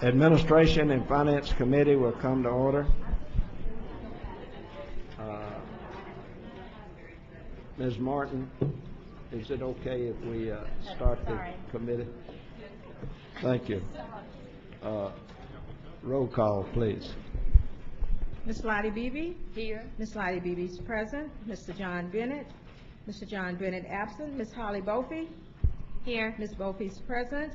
Administration and Finance Committee will come to order. Ms. Martin, is it okay if we start the committee? Thank you. Roll call, please. Ms. Lottie Beebe? Here. Ms. Lottie Beebe's present. Mr. John Bennett? Mr. John Bennett absent. Ms. Holly Bophy? Here. Ms. Bophy's present.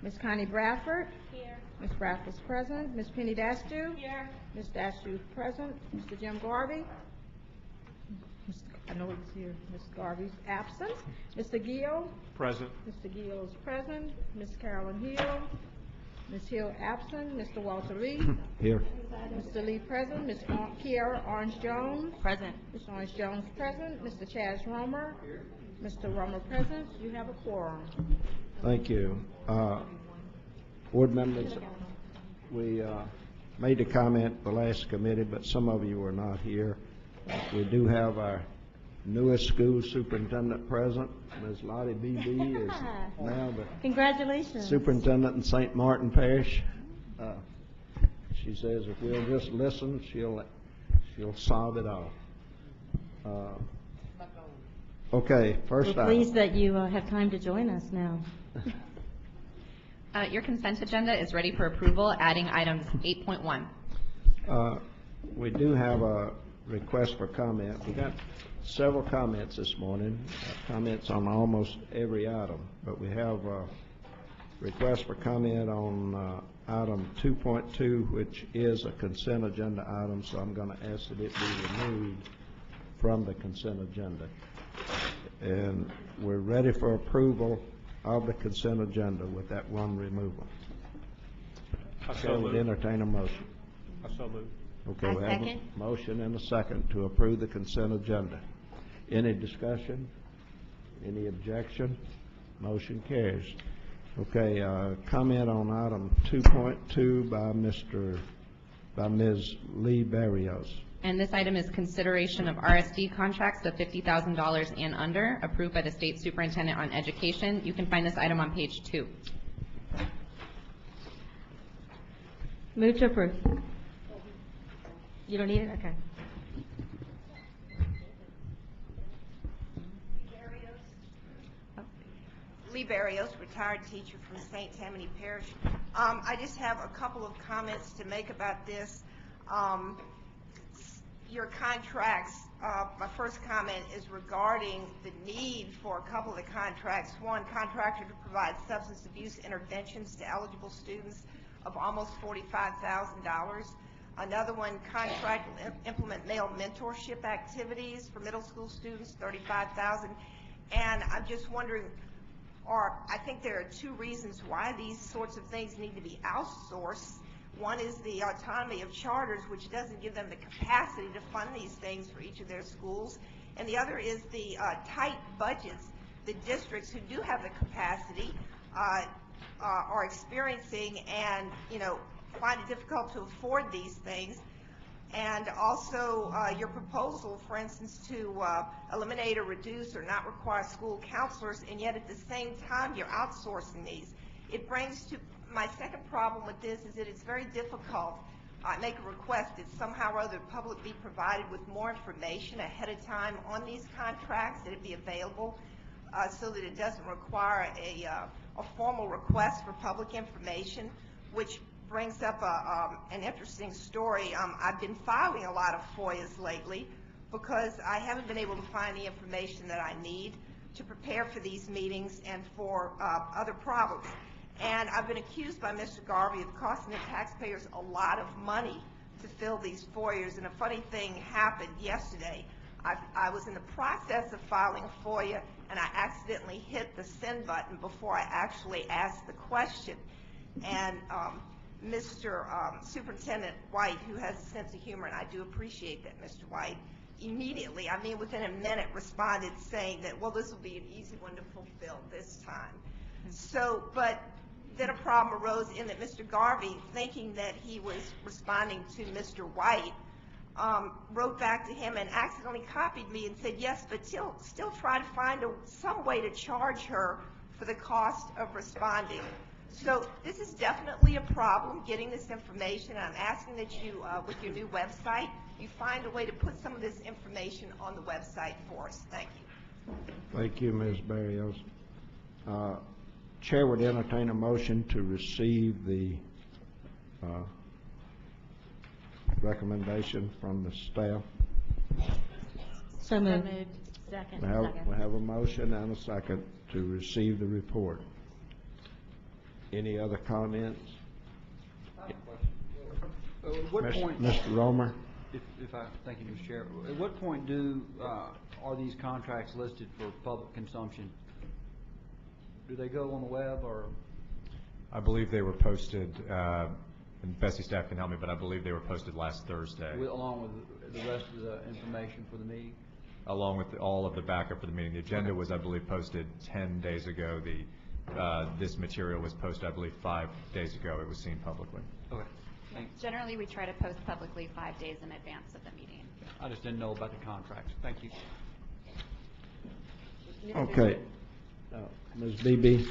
Ms. Connie Bradford? Here. Ms. Bradford's present. Ms. Penny Dashew? Here. Ms. Dashew present. Mr. Jim Garvey? I know he's here. Ms. Garvey's absent. Mr. Gill? Present. Mr. Gill is present. Ms. Carolyn Hill? Ms. Hill absent. Mr. Walter Lee? Here. Mr. Lee present. Ms. Kiara Orange Jones? Present. Ms. Orange Jones present. Mr. Chaz Romer? Here. Mr. Romer present. You have a quorum. Thank you. Board members, we made a comment the last committee, but some of you were not here. We do have our newest school superintendent present. Ms. Lottie Beebe is now the Congratulations. superintendent in St. Martin Parish. She says if we'll just listen, she'll solve it all. Okay, first We're pleased that you have time to join us now. Your consent agenda is ready for approval, adding items 8.1. We do have a request for comment. We got several comments this morning, comments on almost every item, but we have a request for comment on item 2.2, which is a consent agenda item, so I'm going to ask that it be removed from the consent agenda. And we're ready for approval of the consent agenda with that one removal. Okay, we'll entertain a motion. Okay, we have a motion and a second to approve the consent agenda. Any discussion? Any objection? Motion carries. Okay, comment on item 2.2 by Ms. Lee Barrios. And this item is consideration of RSD contracts of $50,000 and under, approved by the State Superintendent on Education. You can find this item on page 2. Move to approve. You don't need it? Okay. Lee Barrios, retired teacher from St. Tammany Parish. I just have a couple of comments to make about this. Your contracts, my first comment is regarding the need for a couple of the contracts. One, contractor to provide substance abuse interventions to eligible students of almost $45,000. Another one, contract will implement male mentorship activities for middle school students, $35,000. And I'm just wondering, I think there are two reasons why these sorts of things need to be outsourced. One is the autonomy of charters, which doesn't give them the capacity to fund these things for each of their schools. And the other is the tight budgets the districts who do have the capacity are experiencing, and find it difficult to afford these things. And also your proposal, for instance, to eliminate or reduce or not require school counselors, and yet at the same time you're outsourcing these. It brings to my second problem with this is that it's very difficult. I make a request that somehow or other the public be provided with more information ahead of time on these contracts, that it be available so that it doesn't require a formal request for public information, which brings up an interesting story. I've been filing a lot of FOIAs lately because I haven't been able to find the information that I need to prepare for these meetings and for other problems. And I've been accused by Mr. Garvey of costing the taxpayers a lot of money to fill these FOIAs. And a funny thing happened yesterday. I was in the process of filing a FOIA, and I accidentally hit the send button before I actually asked the question. And Mr. Superintendent White, who has a sense of humor, and I do appreciate that, Mr. White, immediately, I mean within a minute, responded saying that, well, this will be an easy one to fulfill this time. So, but then a problem arose in that Mr. Garvey, thinking that he was responding to Mr. White, wrote back to him and accidentally copied me and said, yes, but still try to find some way to charge her for the cost of responding. So this is definitely a problem, getting this information. I'm asking that you, with your new website, you find a way to put some of this information on the website for us. Thank you. Thank you, Ms. Barrios. Chair would entertain a motion to receive the recommendation from the staff. So moved. Second. We have a motion and a second to receive the report. Any other comments? At what point, Mr. Romer? if I, thank you, Mr. Chair, at what point are these contracts listed for public consumption? Do they go on the web, or? I believe they were posted, and BESE staff can help me, but I believe they were posted last Thursday. Along with the rest of the information for the meeting? Along with all of the backup for the meeting. The agenda was, I believe, posted 10 days ago. This material was posted, I believe, 5 days ago. It was seen publicly. Okay, thanks. Generally, we try to post publicly 5 days in advance of the meeting. I just didn't know about the contracts. Thank you. Okay. Ms. Beebe?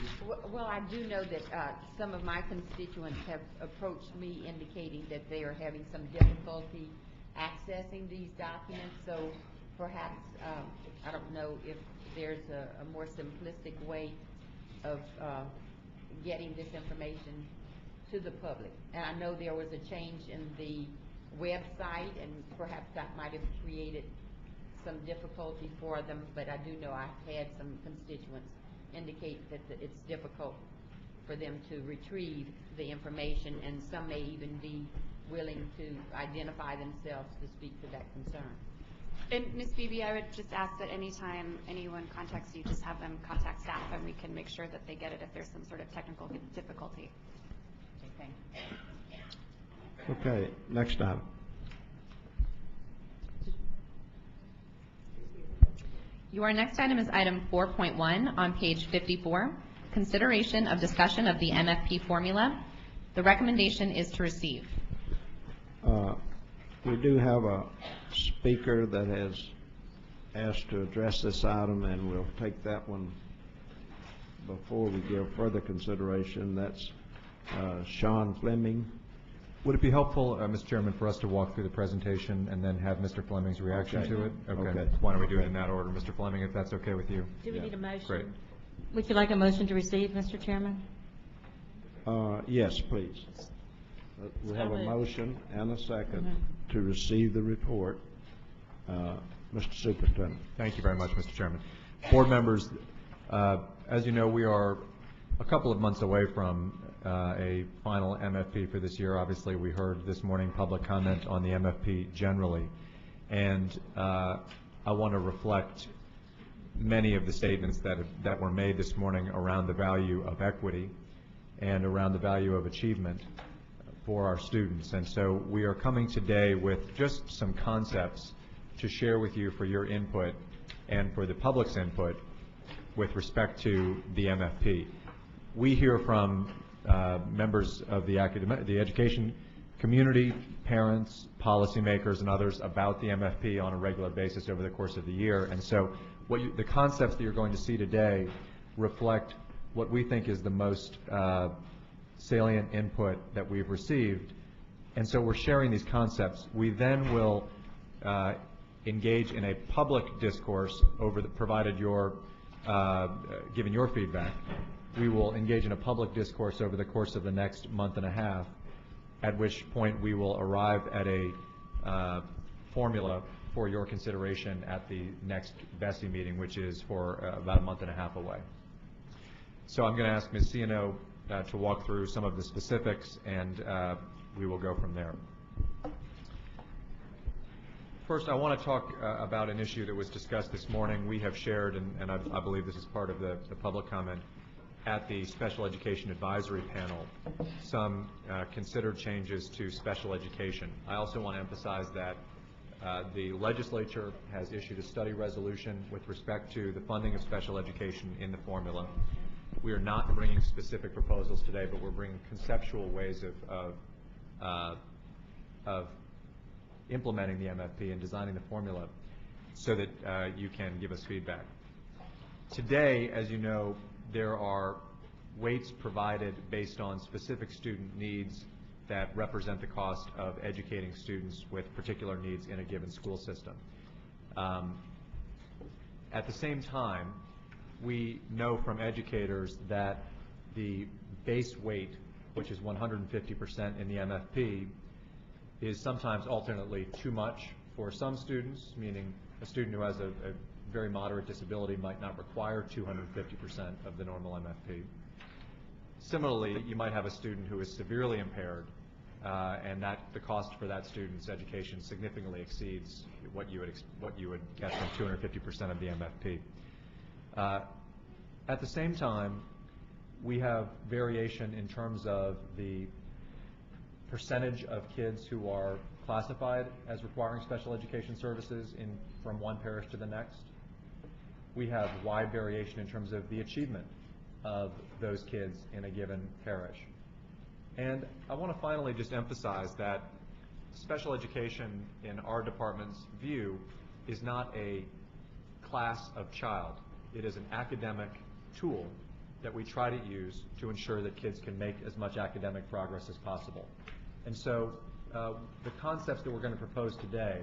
Well, I do know that some of my constituents have approached me indicating that they are having some difficulty accessing these documents, so perhaps, I don't know if there's a more simplistic way of getting this information to the public. And I know there was a change in the website, and perhaps that might have created some difficulty for them, but I do know I've had some constituents indicate that it's difficult for them to retrieve the information, and some may even be willing to identify themselves to speak to that concern. And Ms. Beebe, I would just ask that anytime anyone contacts you, just have them contact staff, and we can make sure that they get it if there's some sort of technical difficulty. Okay, thank you. Okay, next item. Your next item is item 4.1 on page 54, consideration of discussion of the MFP formula. The recommendation is to receive. We do have a speaker that has asked to address this item, and we'll take that one before we give further consideration. That's Sean Fleming. Would it be helpful, Mr. Chairman, for us to walk through the presentation and then have Mr. Fleming's reaction to it? Okay. Why don't we do it in that order, Mr. Fleming, if that's okay with you? Do we need a motion? Great. Would you like a motion to receive, Mr. Chairman? Yes, please. We have a motion and a second to receive the report. Mr. Superintendent. Thank you very much, Mr. Chairman. Board members, as you know, we are a couple of months away from a final MFP for this year. Obviously, we heard this morning public comment on the MFP generally, and I want to reflect many of the statements that were made this morning around the value of equity and around the value of achievement for our students. And so we are coming today with just some concepts to share with you for your input and for the public's input with respect to the MFP. We hear from members of the education community, parents, policymakers, and others about the MFP on a regular basis over the course of the year. And so the concepts that you're going to see today reflect what we think is the most salient input that we've received. And so we're sharing these concepts. We then will engage in a public discourse provided you're given your feedback. We will engage in a public discourse over the course of the next month and a half, at which point we will arrive at a formula for your consideration at the next BESE meeting, which is for about a month and a half away. So I'm going to ask Ms. Ciano to walk through some of the specifics, and we will go from there. First, I want to talk about an issue that was discussed this morning. We have shared, and I believe this is part of the public comment, at the Special Education Advisory Panel, some considered changes to special education. I also want to emphasize that the legislature has issued a study resolution with respect to the funding of special education in the formula. We are not bringing specific proposals today, but we're bringing conceptual ways of implementing the MFP and designing the formula so that you can give us feedback. Today, as you know, there are weights provided based on specific student needs that represent the cost of educating students with particular needs in a given school system. At the same time, we know from educators that the base weight, which is 150% in the MFP, is sometimes alternately too much for some students, meaning a student who has a very moderate disability might not require 250% of the normal MFP. Similarly, you might have a student who is severely impaired, and that the cost for that student's education significantly exceeds what you would get from 250% of the MFP. At the same time, we have variation in terms of the percentage of kids who are classified as requiring special education services from one parish to the next. We have wide variation in terms of the achievement of those kids in a given parish. And I want to finally just emphasize that special education in our department's view is not a class of child. It is an academic tool that we try to use to ensure that kids can make as much academic progress as possible. And so the concepts that we're going to propose today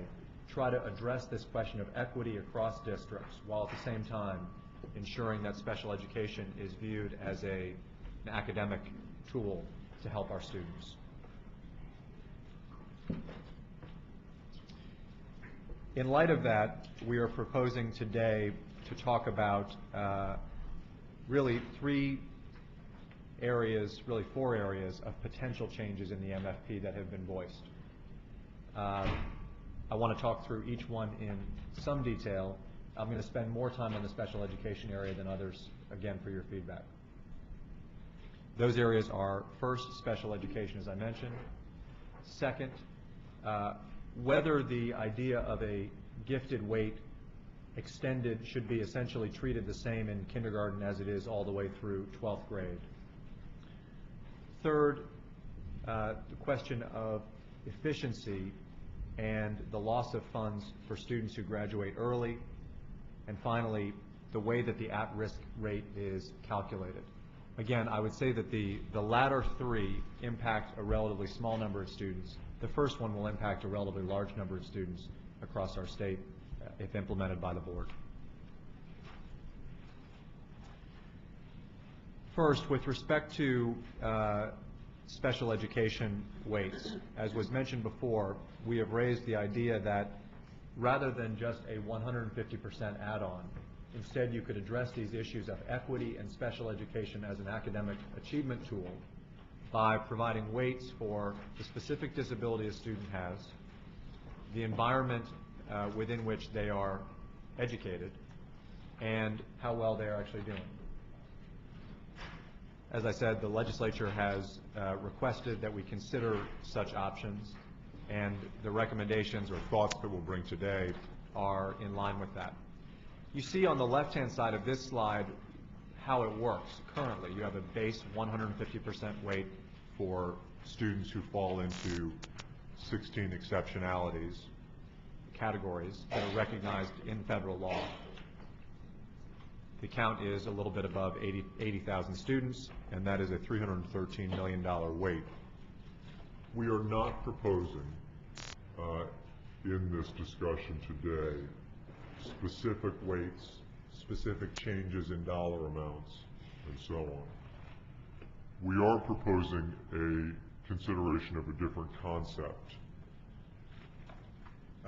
try to address this question of equity across districts while at the same time ensuring that special education is viewed as an academic tool to help our students. In light of that, we are proposing today to talk about really four areas of potential changes in the MFP that have been voiced. I want to talk through each one in some detail. I'm going to spend more time on the special education area than others, again, for your feedback. Those areas are, first, special education, as I mentioned. Second, whether the idea of a gifted weight extended should be essentially treated the same in kindergarten as it is all the way through 12th grade. Third, the question of efficiency and the loss of funds for students who graduate early. And finally, the way that the at-risk rate is calculated. Again, I would say that the latter three impact a relatively small number of students. The first one will impact a relatively large number of students across our state if implemented by the board. First, with respect to special education weights, as was mentioned before, we have raised the idea that rather than just a 150% add-on, instead you could address these issues of equity and special education as an academic achievement tool by providing weights for the specific disability a student has, the environment within which they are educated, and how well they are actually doing. As I said, the legislature has requested that we consider such options, and the recommendations or thoughts that we'll bring today are in line with that. You see on the left-hand side of this slide how it works currently. You have a base 150% weight for students who fall into 16 exceptionalities, categories that are recognized in federal law. The count is a little bit above 80,000 students, and that is a $313 million weight. We are not proposing in this discussion today specific weights, specific changes in dollar amounts, and so on. We are proposing a consideration of a different concept.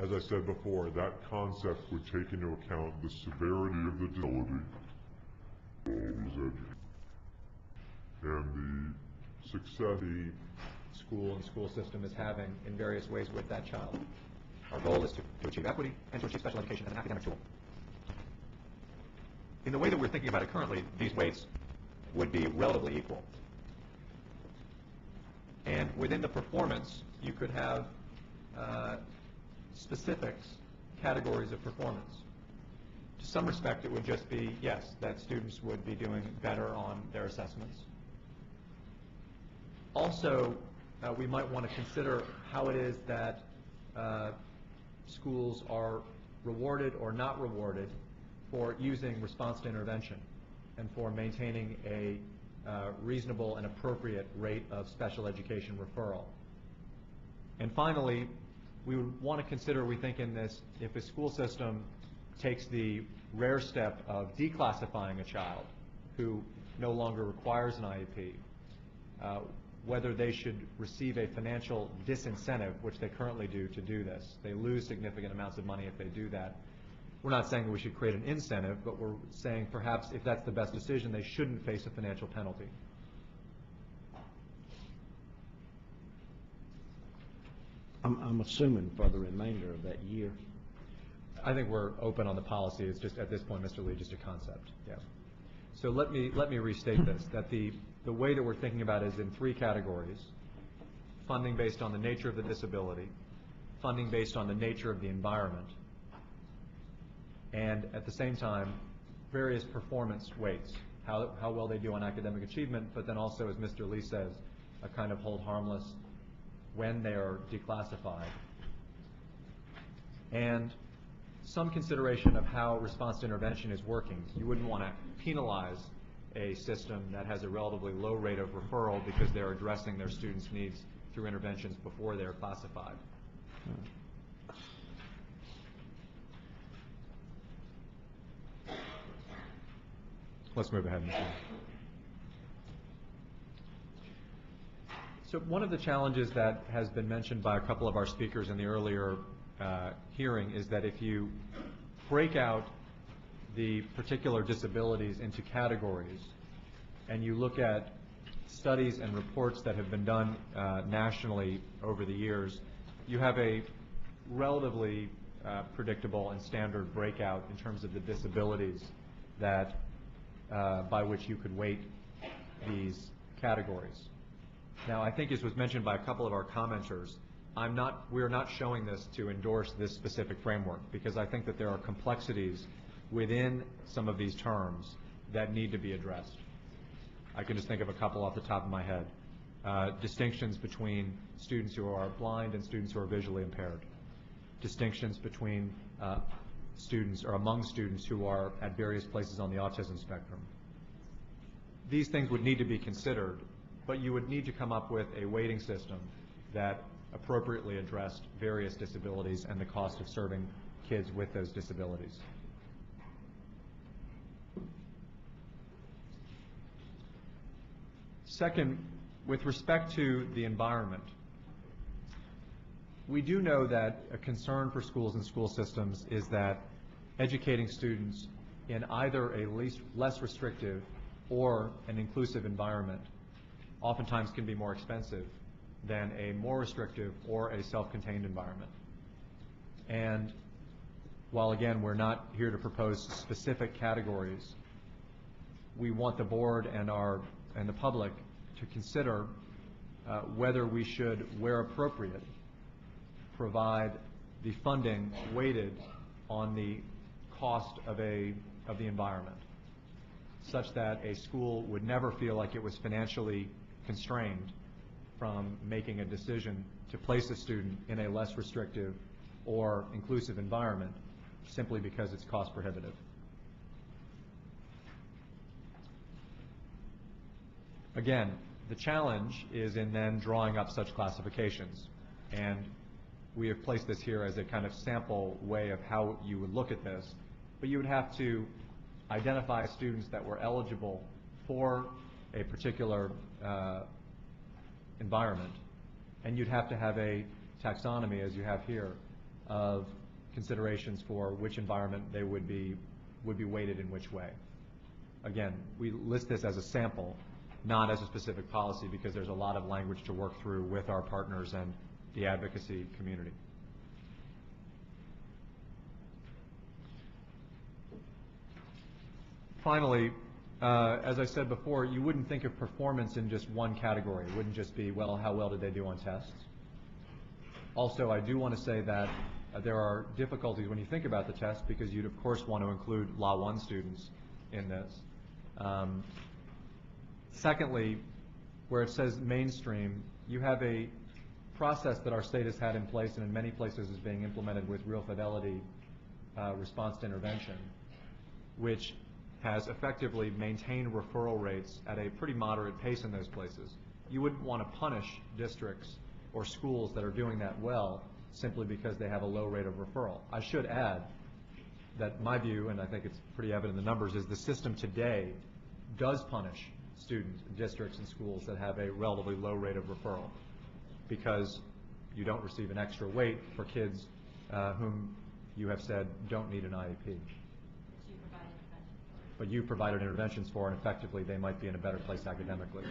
As I said before, that concept would take into account the severity of the disability and the success the School and school system is having in various ways with that child. Our goal is to achieve equity and to achieve special education as an academic tool. In the way that we're thinking about it currently, these weights would be relatively equal. And within the performance, you could have specifics, categories of performance. To some respect, it would just be, yes, that students would be doing better on their assessments. Also, we might want to consider how it is that schools are rewarded or not rewarded for using response to intervention. and for maintaining a reasonable and appropriate rate of special education referral. And finally, we would want to consider, we think in this, if a school system takes the rare step of declassifying a child who no longer requires an IEP, whether they should receive a financial disincentive, which they currently do, to do this. They lose significant amounts of money if they do that. We're not saying that we should create an incentive, but we're saying perhaps if that's the best decision, they shouldn't face a financial penalty. I'm assuming for the remainder of that year. I think we're open on the policy. It's just at this point, Mr. Lee, just a concept. Yeah. So let me restate this, that the way that we're thinking about it is in three categories: funding based on the nature of the disability, funding based on the nature of the environment, and at the same time, various performance weights, how well they do on academic achievement, but then also, as Mr. Lee says, a kind of hold harmless when they are declassified, and some consideration of how response to intervention is working. You wouldn't want to penalize a system that has a relatively low rate of referral because they're addressing their students' needs through interventions before they're classified. Let's move ahead, Michelle. So one of the challenges that has been mentioned by a couple of our speakers in the earlier hearing is that if you break out the particular disabilities into categories and you look at studies and reports that have been done nationally over the years, you have a relatively predictable and standard breakout in terms of the disabilities that by which you could weight these categories. Now, I think as was mentioned by a couple of our commenters, we're not showing this to endorse this specific framework, because I think that there are complexities within some of these terms that need to be addressed. I can just think of a couple off the top of my head. Distinctions between students who are blind and students who are visually impaired. Distinctions between students or among students who are at various places on the autism spectrum. These things would need to be considered, but you would need to come up with a weighting system that appropriately addressed various disabilities and the cost of serving kids with those disabilities. Second, with respect to the environment, we do know that a concern for schools and school systems is that educating students in either a less restrictive or an inclusive environment oftentimes can be more expensive than a more restrictive or a self-contained environment. And while, again, we're not here to propose specific categories, we want the board and the public to consider whether we should, where appropriate, provide the funding weighted on the cost of the environment, such that a school would never feel like it was financially constrained from making a decision to place a student in a less restrictive or inclusive environment simply because it's cost prohibitive. Again, the challenge is in then drawing up such classifications, and we have placed this here as a kind of sample way of how you would look at this, but you would have to identify students that were eligible for a particular environment, and you'd have to have a taxonomy, as you have here, of considerations for which environment they would be weighted in which way. Again, we list this as a sample, not as a specific policy, because there's a lot of language to work through with our partners and the advocacy community. Finally, as I said before, you wouldn't think of performance in just one category. It wouldn't just be, well, how well did they do on tests? Also, I do want to say that there are difficulties when you think about the test, because you'd, of course, want to include Law 1 students in this. Secondly, where it says mainstream, you have a process that our state has had in place and in many places is being implemented with real fidelity response to intervention, which has effectively maintained referral rates at a pretty moderate pace in those places. You wouldn't want to punish districts or schools that are doing that well simply because they have a low rate of referral. I should add that my view, and I think it's pretty evident in the numbers, is the system today does punish students, districts, and schools that have a relatively low rate of referral because you don't receive an extra weight for kids whom you have said don't need an IEP. But you provided interventions for, and effectively they might be in a better place academically.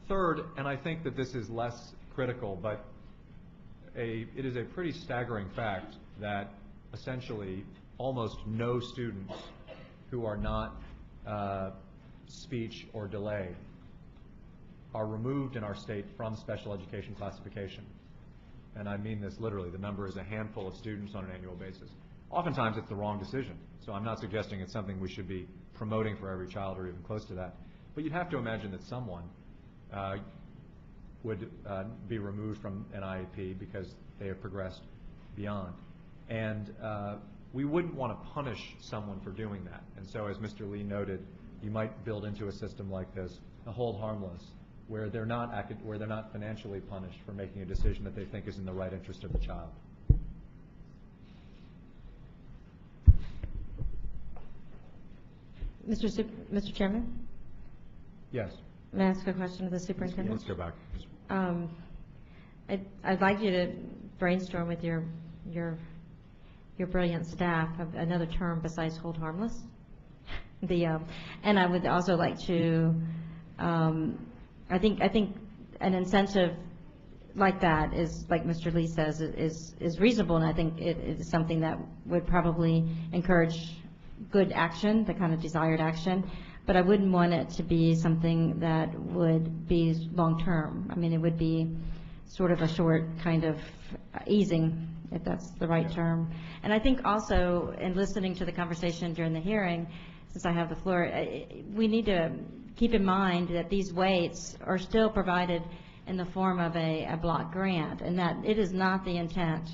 Third, and I think that this is less critical, but it is a pretty staggering fact that essentially almost no students who are not speech or delayed are removed in our state from special education classification. And I mean this literally. The number is a handful of students on an annual basis. Oftentimes it's the wrong decision, so I'm not suggesting it's something we should be promoting for every child or even close to that. But you'd have to imagine that someone would be removed from an IEP because they have progressed beyond. And we wouldn't want to punish someone for doing that. And so, as Mr. Lee noted, you might build into a system like this a hold harmless, where they're not financially punished for making a decision that they think is in the right interest of the child. Mr. Chairman? Yes. May I ask a question of the superintendent? Let's go back. I'd like you to brainstorm with your brilliant staff of another term besides hold harmless. And I would also like to, I think an incentive like that is, like Mr. Lee says, is reasonable, and I think it is something that would probably encourage good action, the kind of desired action. But I wouldn't want it to be something that would be long-term. I mean, it would be sort of a short kind of easing, if that's the right term. And I think also, in listening to the conversation during the hearing, since I have the floor, we need to keep in mind that these weights are still provided in the form of a block grant, and that it is not the intent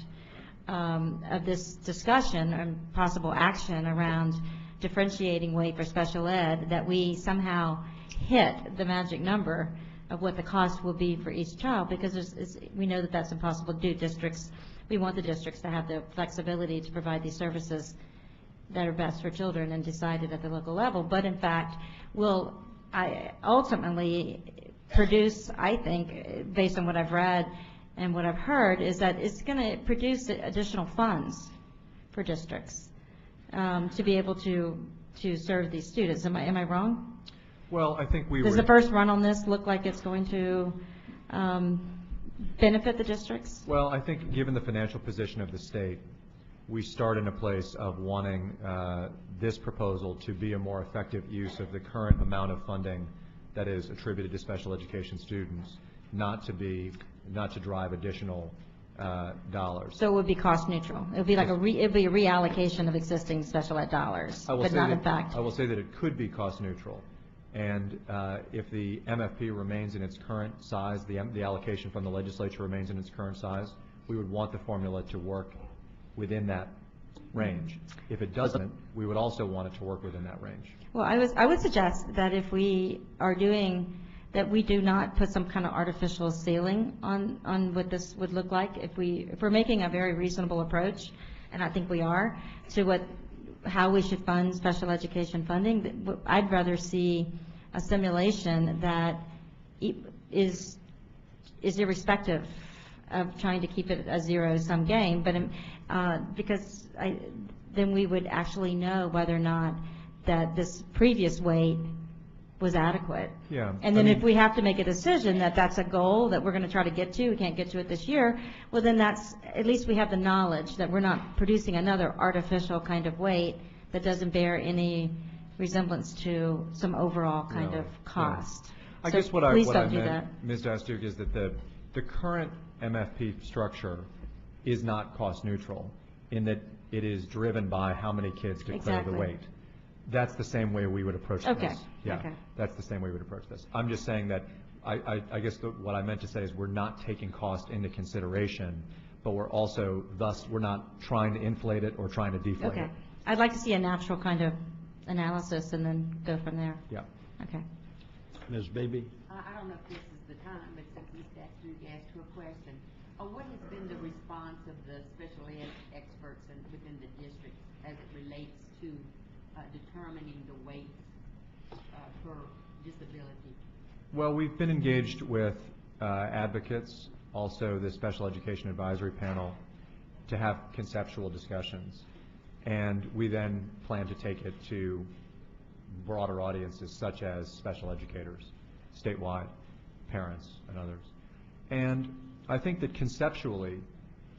of this discussion and possible action around differentiating weight for special ed that we somehow hit the magic number of what the cost will be for each child, because we know that that's impossible to do. We want the districts to have the flexibility to provide these services that are best for children and decided at the local level, but in fact will ultimately produce, I think, based on what I've read and what I've heard, is that it's going to produce additional funds for districts to be able to serve these students. Am I wrong? Well, I think Does the first run on this look like it's going to benefit the districts? Well, I think given the financial position of the state, we start in a place of wanting this proposal to be a more effective use of the current amount of funding that is attributed to special education students, not to drive additional dollars. So it would be cost neutral. It would be like it would be a reallocation of existing special ed dollars, but not in fact. I will say that it could be cost neutral, and if the MFP remains in its current size, the allocation from the legislature remains in its current size, we would want the formula to work within that range. If it doesn't, we would also want it to work within that range. Well, I would suggest that if we are doing that, we do not put some kind of artificial ceiling on what this would look like. If we're making a very reasonable approach, and I think we are, to how we should fund special education funding, I'd rather see a simulation that is irrespective of trying to keep it a zero-sum game, but because then we would actually know whether or not that this previous weight was adequate. Yeah. And then if we have to make a decision that that's a goal that we're going to try to get to, we can't get to it this year, well then at least we have the knowledge that we're not producing another artificial kind of weight that doesn't bear any resemblance to some overall kind of cost. Yeah. I guess what I meant, Ms. Dastuke, is that the current MFP structure is not cost neutral in that it is driven by how many kids declare the weight. That's the same way we would approach this. Yeah, that's the same way we would approach this. I'm just saying that I guess what I meant to say is we're not taking cost into consideration, but we're also, thus, we're not trying to inflate it or trying to deflate it. I'd like to see a natural kind of analysis and then go from there. Yeah. Okay. Ms. Beebe? I don't know if this is the time, but since Mr. Astudillo asked her question, what has been the response of the special ed experts within the district as it relates to determining the weights per disability? Well, we've been engaged with advocates, also the Special Education Advisory Panel, to have conceptual discussions. And we then plan to take it to broader audiences such as special educators, statewide, parents, and others. And I think that conceptually,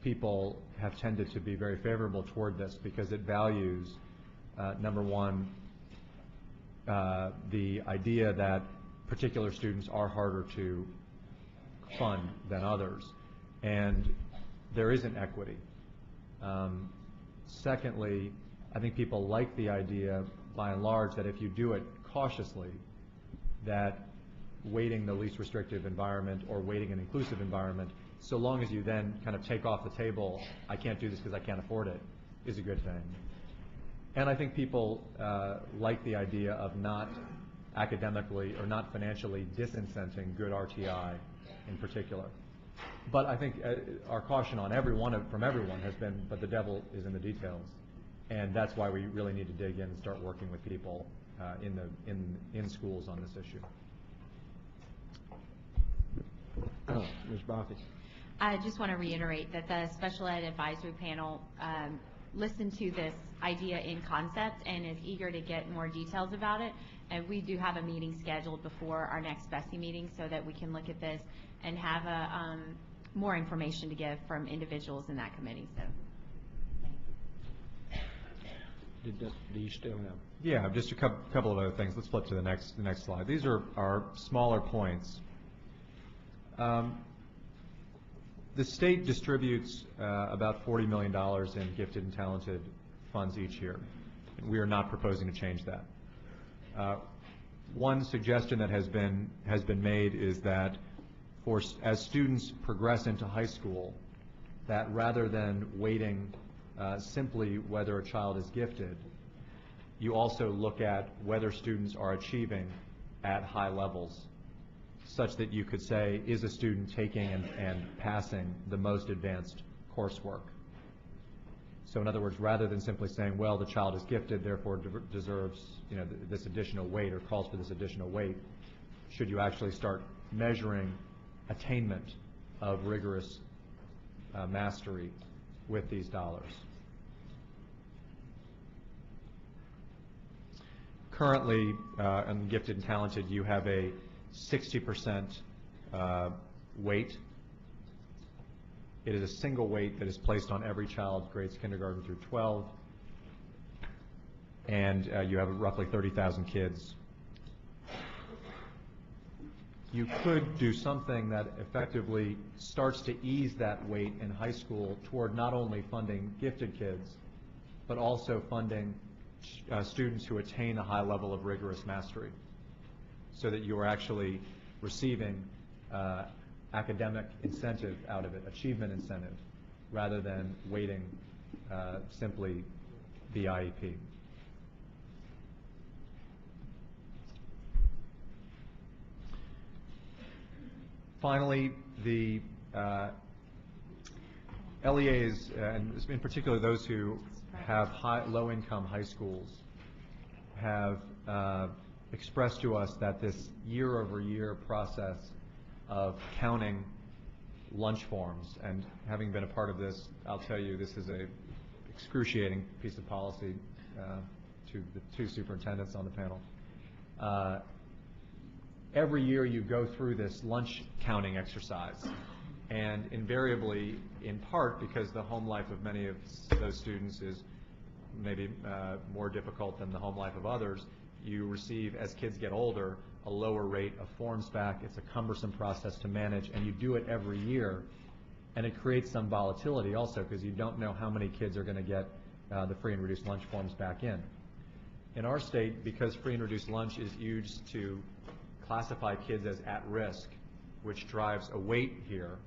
people have tended to be very favorable toward this because it values, number one, the idea that particular students are harder to fund than others, and there isn't equity. Secondly, I think people like the idea, by and large, that if you do it cautiously, that weighting the least restrictive environment or weighting an inclusive environment, so long as you then kind of take off the table, I can't do this because I can't afford it, is a good thing. And I think people like the idea of not academically or not financially disincenting good RTI in particular. But I think our caution on from everyone has been, but the devil is in the details. And that's why we really need to dig in and start working with people in schools on this issue. Ms. Boffey? I just want to reiterate that the Special Ed Advisory Panel listened to this idea in concept and is eager to get more details about it. And we do have a meeting scheduled before our next BESE meeting so that we can look at this and have more information to give from individuals in that committee. So, Do you still have? Yeah, just a couple of other things. Let's flip to the next slide. These are our smaller points. The state distributes about $40 million in gifted and talented funds each year. We are not proposing to change that. One suggestion that has been made is that as students progress into high school, that rather than weighting simply whether a child is gifted, you also look at whether students are achieving at high levels, such that you could say, is a student taking and passing the most advanced coursework? So in other words, rather than simply saying, well, the child is gifted, therefore deserves this additional weight or calls for this additional weight, should you actually start measuring attainment of rigorous mastery with these dollars? Currently, in gifted and talented, you have a 60% weight. It is a single weight that is placed on every child, grades kindergarten through 12, and you have roughly 30,000 kids. You could do something that effectively starts to ease that weight in high school toward not only funding gifted kids, but also funding students who attain a high level of rigorous mastery, so that you are actually receiving academic incentive out of it, achievement incentive, rather than weighting simply the IEP. Finally, the LEAs, and in particular those who have low-income high schools, have expressed to us that this year-over-year process of counting lunch forms, and having been a part of this, I'll tell you this is a excruciating piece of policy to the two superintendents on the panel. Every year you go through this lunch counting exercise, and invariably, in part because the home life of many of those students is maybe more difficult than the home life of others, you receive, as kids get older, a lower rate of forms back. It's a cumbersome process to manage, and you do it every year, and it creates some volatility also because you don't know how many kids are going to get the free and reduced lunch forms back in. In our state, because free and reduced lunch is used to classify kids as at risk, which drives a weight here,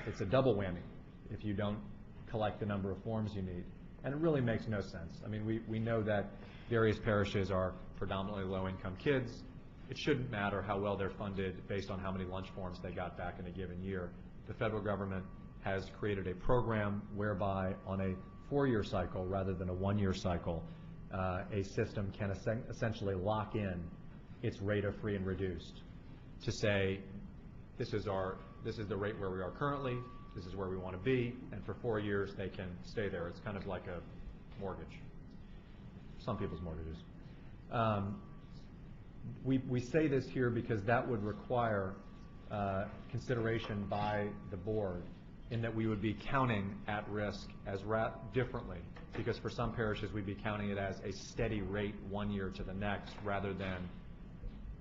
it's a double whammy if you don't collect the number of forms you need. And it really makes no sense. I mean, we know that various parishes are predominantly low-income kids. It shouldn't matter how well they're funded based on how many lunch forms they got back in a given year. The federal government has created a program whereby on a 4-year cycle rather than a 1-year cycle, a system can essentially lock in its rate of free and reduced to say, this is the rate where we are currently, this is where we want to be, and for 4 years they can stay there. It's kind of like a mortgage, some people's mortgages. We say this here because that would require consideration by the board in that we would be counting at risk as differently, because for some parishes we'd be counting it as a steady rate 1 year to the next rather than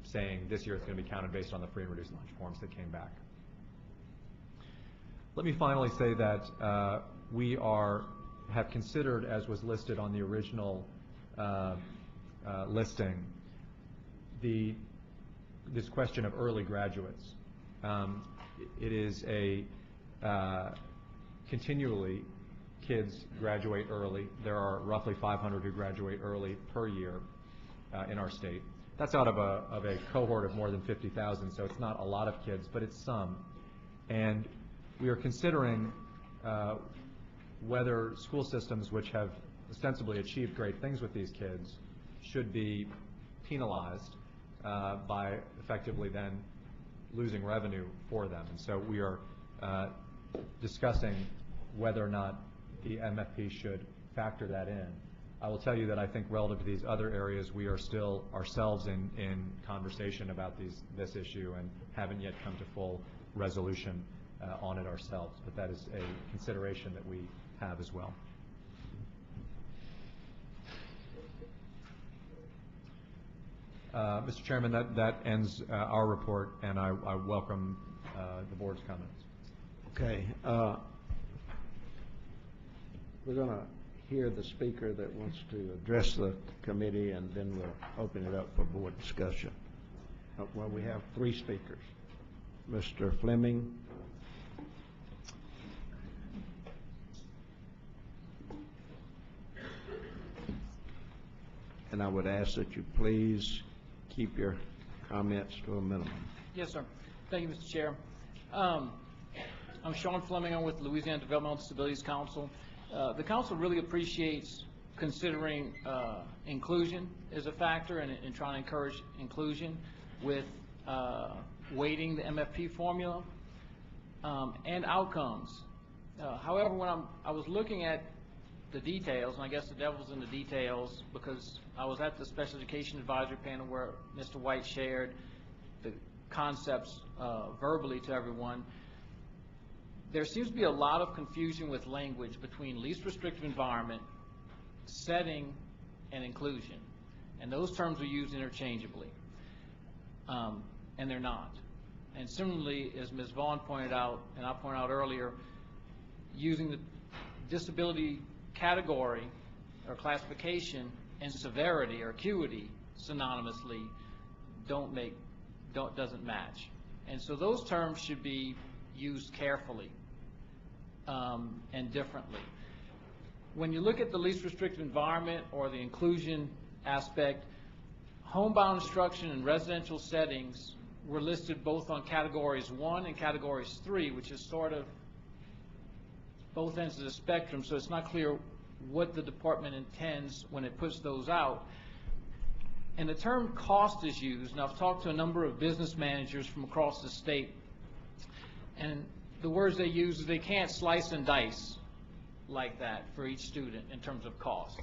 saying this year it's going to be counted based on the free and reduced lunch forms that came back. Let me finally say that we have considered, as was listed on the original listing, this question of early graduates. It is continually kids graduate early. There are roughly 500 who graduate early per year in our state. That's out of a cohort of more than 50,000, so it's not a lot of kids, but it's some. And we are considering whether school systems which have ostensibly achieved great things with these kids should be penalized by effectively then losing revenue for them. And so we are discussing whether or not the MFP should factor that in. I will tell you that I think relative to these other areas, we are still ourselves in conversation about this issue and haven't yet come to full resolution on it ourselves. But that is a consideration that we have as well. Mr. Chairman, that ends our report, and I welcome the board's comments. Okay. We're going to hear the speaker that wants to address the committee, and then we'll open it up for board discussion. Well, we have 3 speakers. Mr. Fleming. And I would ask that you please keep your comments to a minimum. Yes, sir. Thank you, Mr. Chair. I'm Sean Fleming. I'm with Louisiana Developmental Disabilities Council. The council really appreciates considering inclusion as a factor and trying to encourage inclusion with weighting the MFP formula and outcomes. However, when I was looking at the details, and I guess the devil's in the details, because I was at the Special Education Advisory Panel where Mr. White shared the concepts verbally to everyone. There seems to be a lot of confusion with language between least restrictive environment, setting, and inclusion. And those terms are used interchangeably, and they're not. And similarly, as Ms. Vaughn pointed out, and I pointed out earlier, using the disability category or classification and severity or acuity synonymously doesn't match. And so those terms should be used carefully and differently. When you look at the least restrictive environment or the inclusion aspect, homebound instruction in residential settings were listed both on categories 1 and categories 3, which is sort of both ends of the spectrum, so it's not clear what the department intends when it puts those out. And the term cost is used, and I've talked to a number of business managers from across the state, and the words they use is they can't slice and dice like that for each student in terms of cost.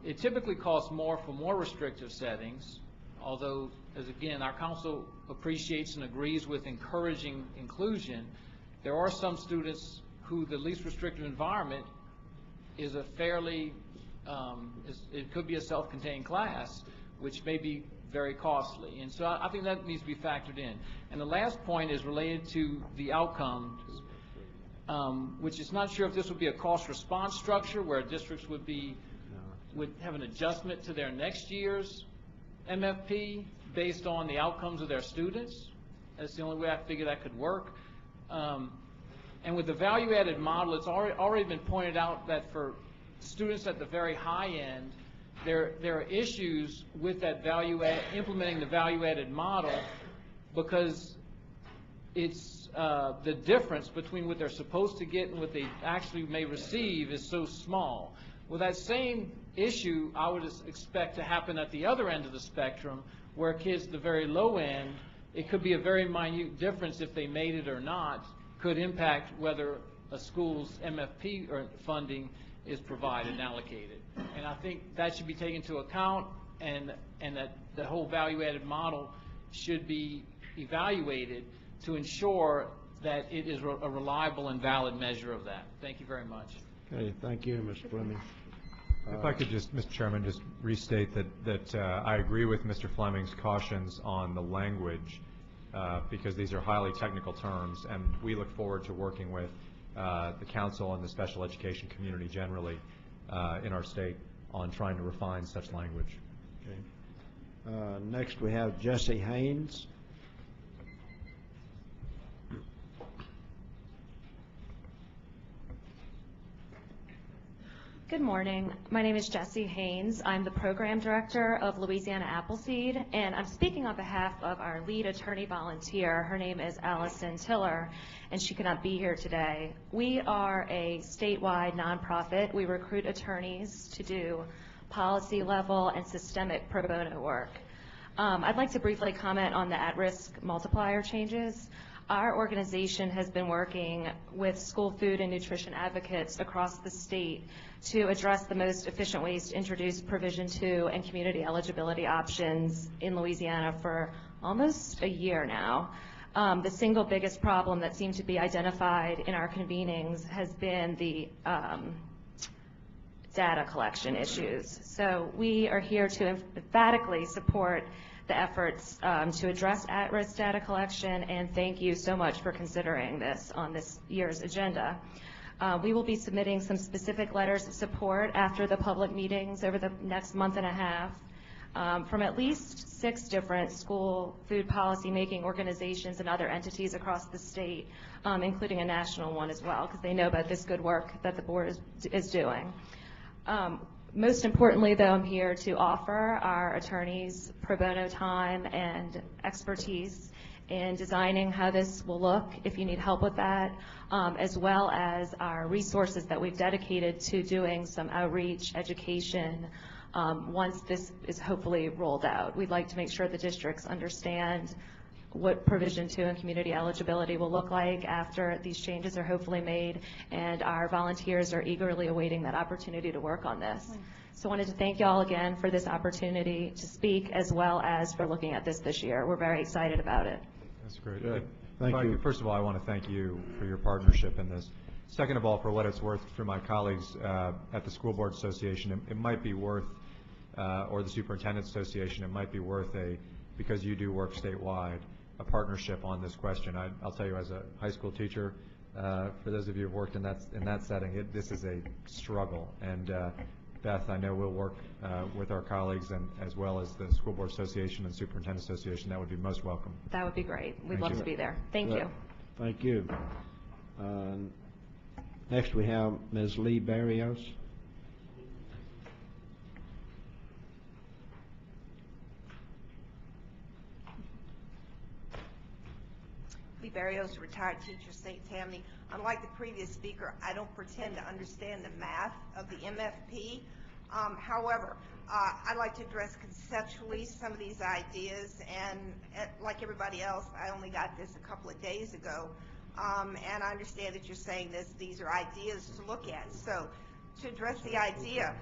It typically costs more for more restrictive settings, although, as again, our council appreciates and agrees with encouraging inclusion. There are some students who the least restrictive environment is a fairly, it could be a self-contained class, which may be very costly. And so I think that needs to be factored in. And the last point is related to the outcomes, which is not sure if this would be a cost response structure where districts would have an adjustment to their next year's MFP based on the outcomes of their students. That's the only way I figure that could work. And with the value-added model, it's already been pointed out that for students at the very high end, there are issues with that implementing the value-added model, because it's the difference between what they're supposed to get and what they actually may receive is so small. Well, that same issue I would expect to happen at the other end of the spectrum, where kids at the very low end, it could be a very minute difference if they made it or not, could impact whether a school's MFP or funding is provided and allocated. And I think that should be taken into account, and that the whole value-added model should be evaluated to ensure that it is a reliable and valid measure of that. Thank you very much. Okay, thank you, Mr. Fleming. If I could just, Mr. Chairman, just restate that I agree with Mr. Fleming's cautions on the language, because these are highly technical terms, and we look forward to working with the council and the special education community generally in our state on trying to refine such language. Okay. Next, we have Jesse Haynes. Good morning. My name is Jessie Haynes. I'm the program director of Louisiana Appleseed, and I'm speaking on behalf of our lead attorney volunteer. Her name is Allison Tiller, and she cannot be here today. We are a statewide nonprofit. We recruit attorneys to do policy level and systemic pro bono work. I'd like to briefly comment on the at-risk multiplier changes. Our organization has been working with school food and nutrition advocates across the state to address the most efficient ways to introduce Provision 2 and community eligibility options in Louisiana for almost a year now. The single biggest problem that seemed to be identified in our convenings has been the data collection issues. So we are here to emphatically support the efforts to address at-risk data collection, and thank you so much for considering this on this year's agenda. We will be submitting some specific letters of support after the public meetings over the next month and a half from at least 6 different school food policy making organizations and other entities across the state, including a national one as well, because they know about this good work that the board is doing. Most importantly, though, I'm here to offer our attorneys pro bono time and expertise in designing how this will look, if you need help with that, as well as our resources that we've dedicated to doing some outreach, education, once this is hopefully rolled out. We'd like to make sure the districts understand what Provision 2 and community eligibility will look like after these changes are hopefully made, and our volunteers are eagerly awaiting that opportunity to work on this. So I wanted to thank you all again for this opportunity to speak, as well as for looking at this year. We're very excited about it. That's great. Good. Thank you. First of all, I want to thank you for your partnership in this. Second of all, for what it's worth, for my colleagues at the School Board Association, it might be worth, or the Superintendent Association, it might be worth because you do work statewide, a partnership on this question. I'll tell you, as a high school teacher, for those of you who have worked in that setting, this is a struggle. And Beth, I know we'll work with our colleagues, and as well as the School Board Association and Superintendent Association. That would be most welcome. That would be great. We'd Thank love you. to be there. Thank you. Thank you. Next, we have Ms. Lee Barrios. Lee Barrios, retired teacher, St. Tammany. Unlike the previous speaker, I don't pretend to understand the math of the MFP. However, I'd like to address conceptually some of these ideas, and like everybody else, I only got this a couple of days ago, and I understand that you're saying these are ideas to look at. So to address the idea,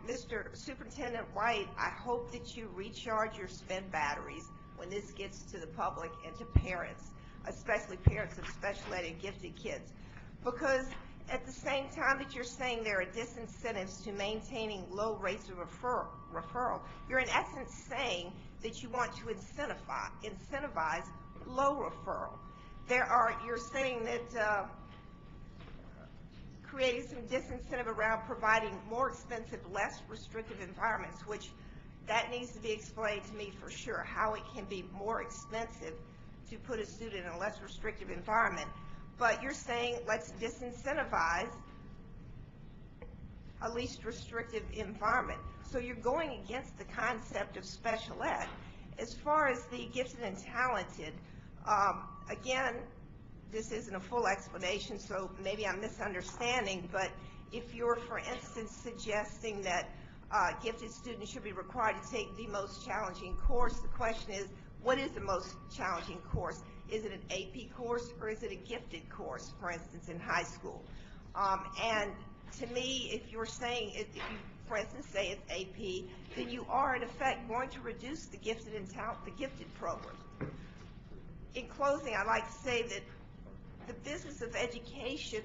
Mr. Superintendent White, I hope that you recharge your spent batteries when this gets to the public and to parents, especially parents of special ed and gifted kids, because at the same time that you're saying there are disincentives to maintaining low rates of referral, you're in essence saying that you want to incentivize low referral. You're saying that creating some disincentive around providing more expensive, less restrictive environments, which that needs to be explained to me for sure, how it can be more expensive to put a student in a less restrictive environment. But you're saying let's disincentivize a least restrictive environment. So you're going against the concept of special ed. As far as the gifted and talented, again, this isn't a full explanation, so maybe I'm misunderstanding, but if you're, for instance, suggesting that gifted students should be required to take the most challenging course, the question is, what is the most challenging course? Is it an AP course or is it a gifted course, for instance, in high school? And to me, if you're saying, if you, for instance, say it's AP, then you are in effect going to reduce the gifted and the gifted program. In closing, I'd like to say that the business of education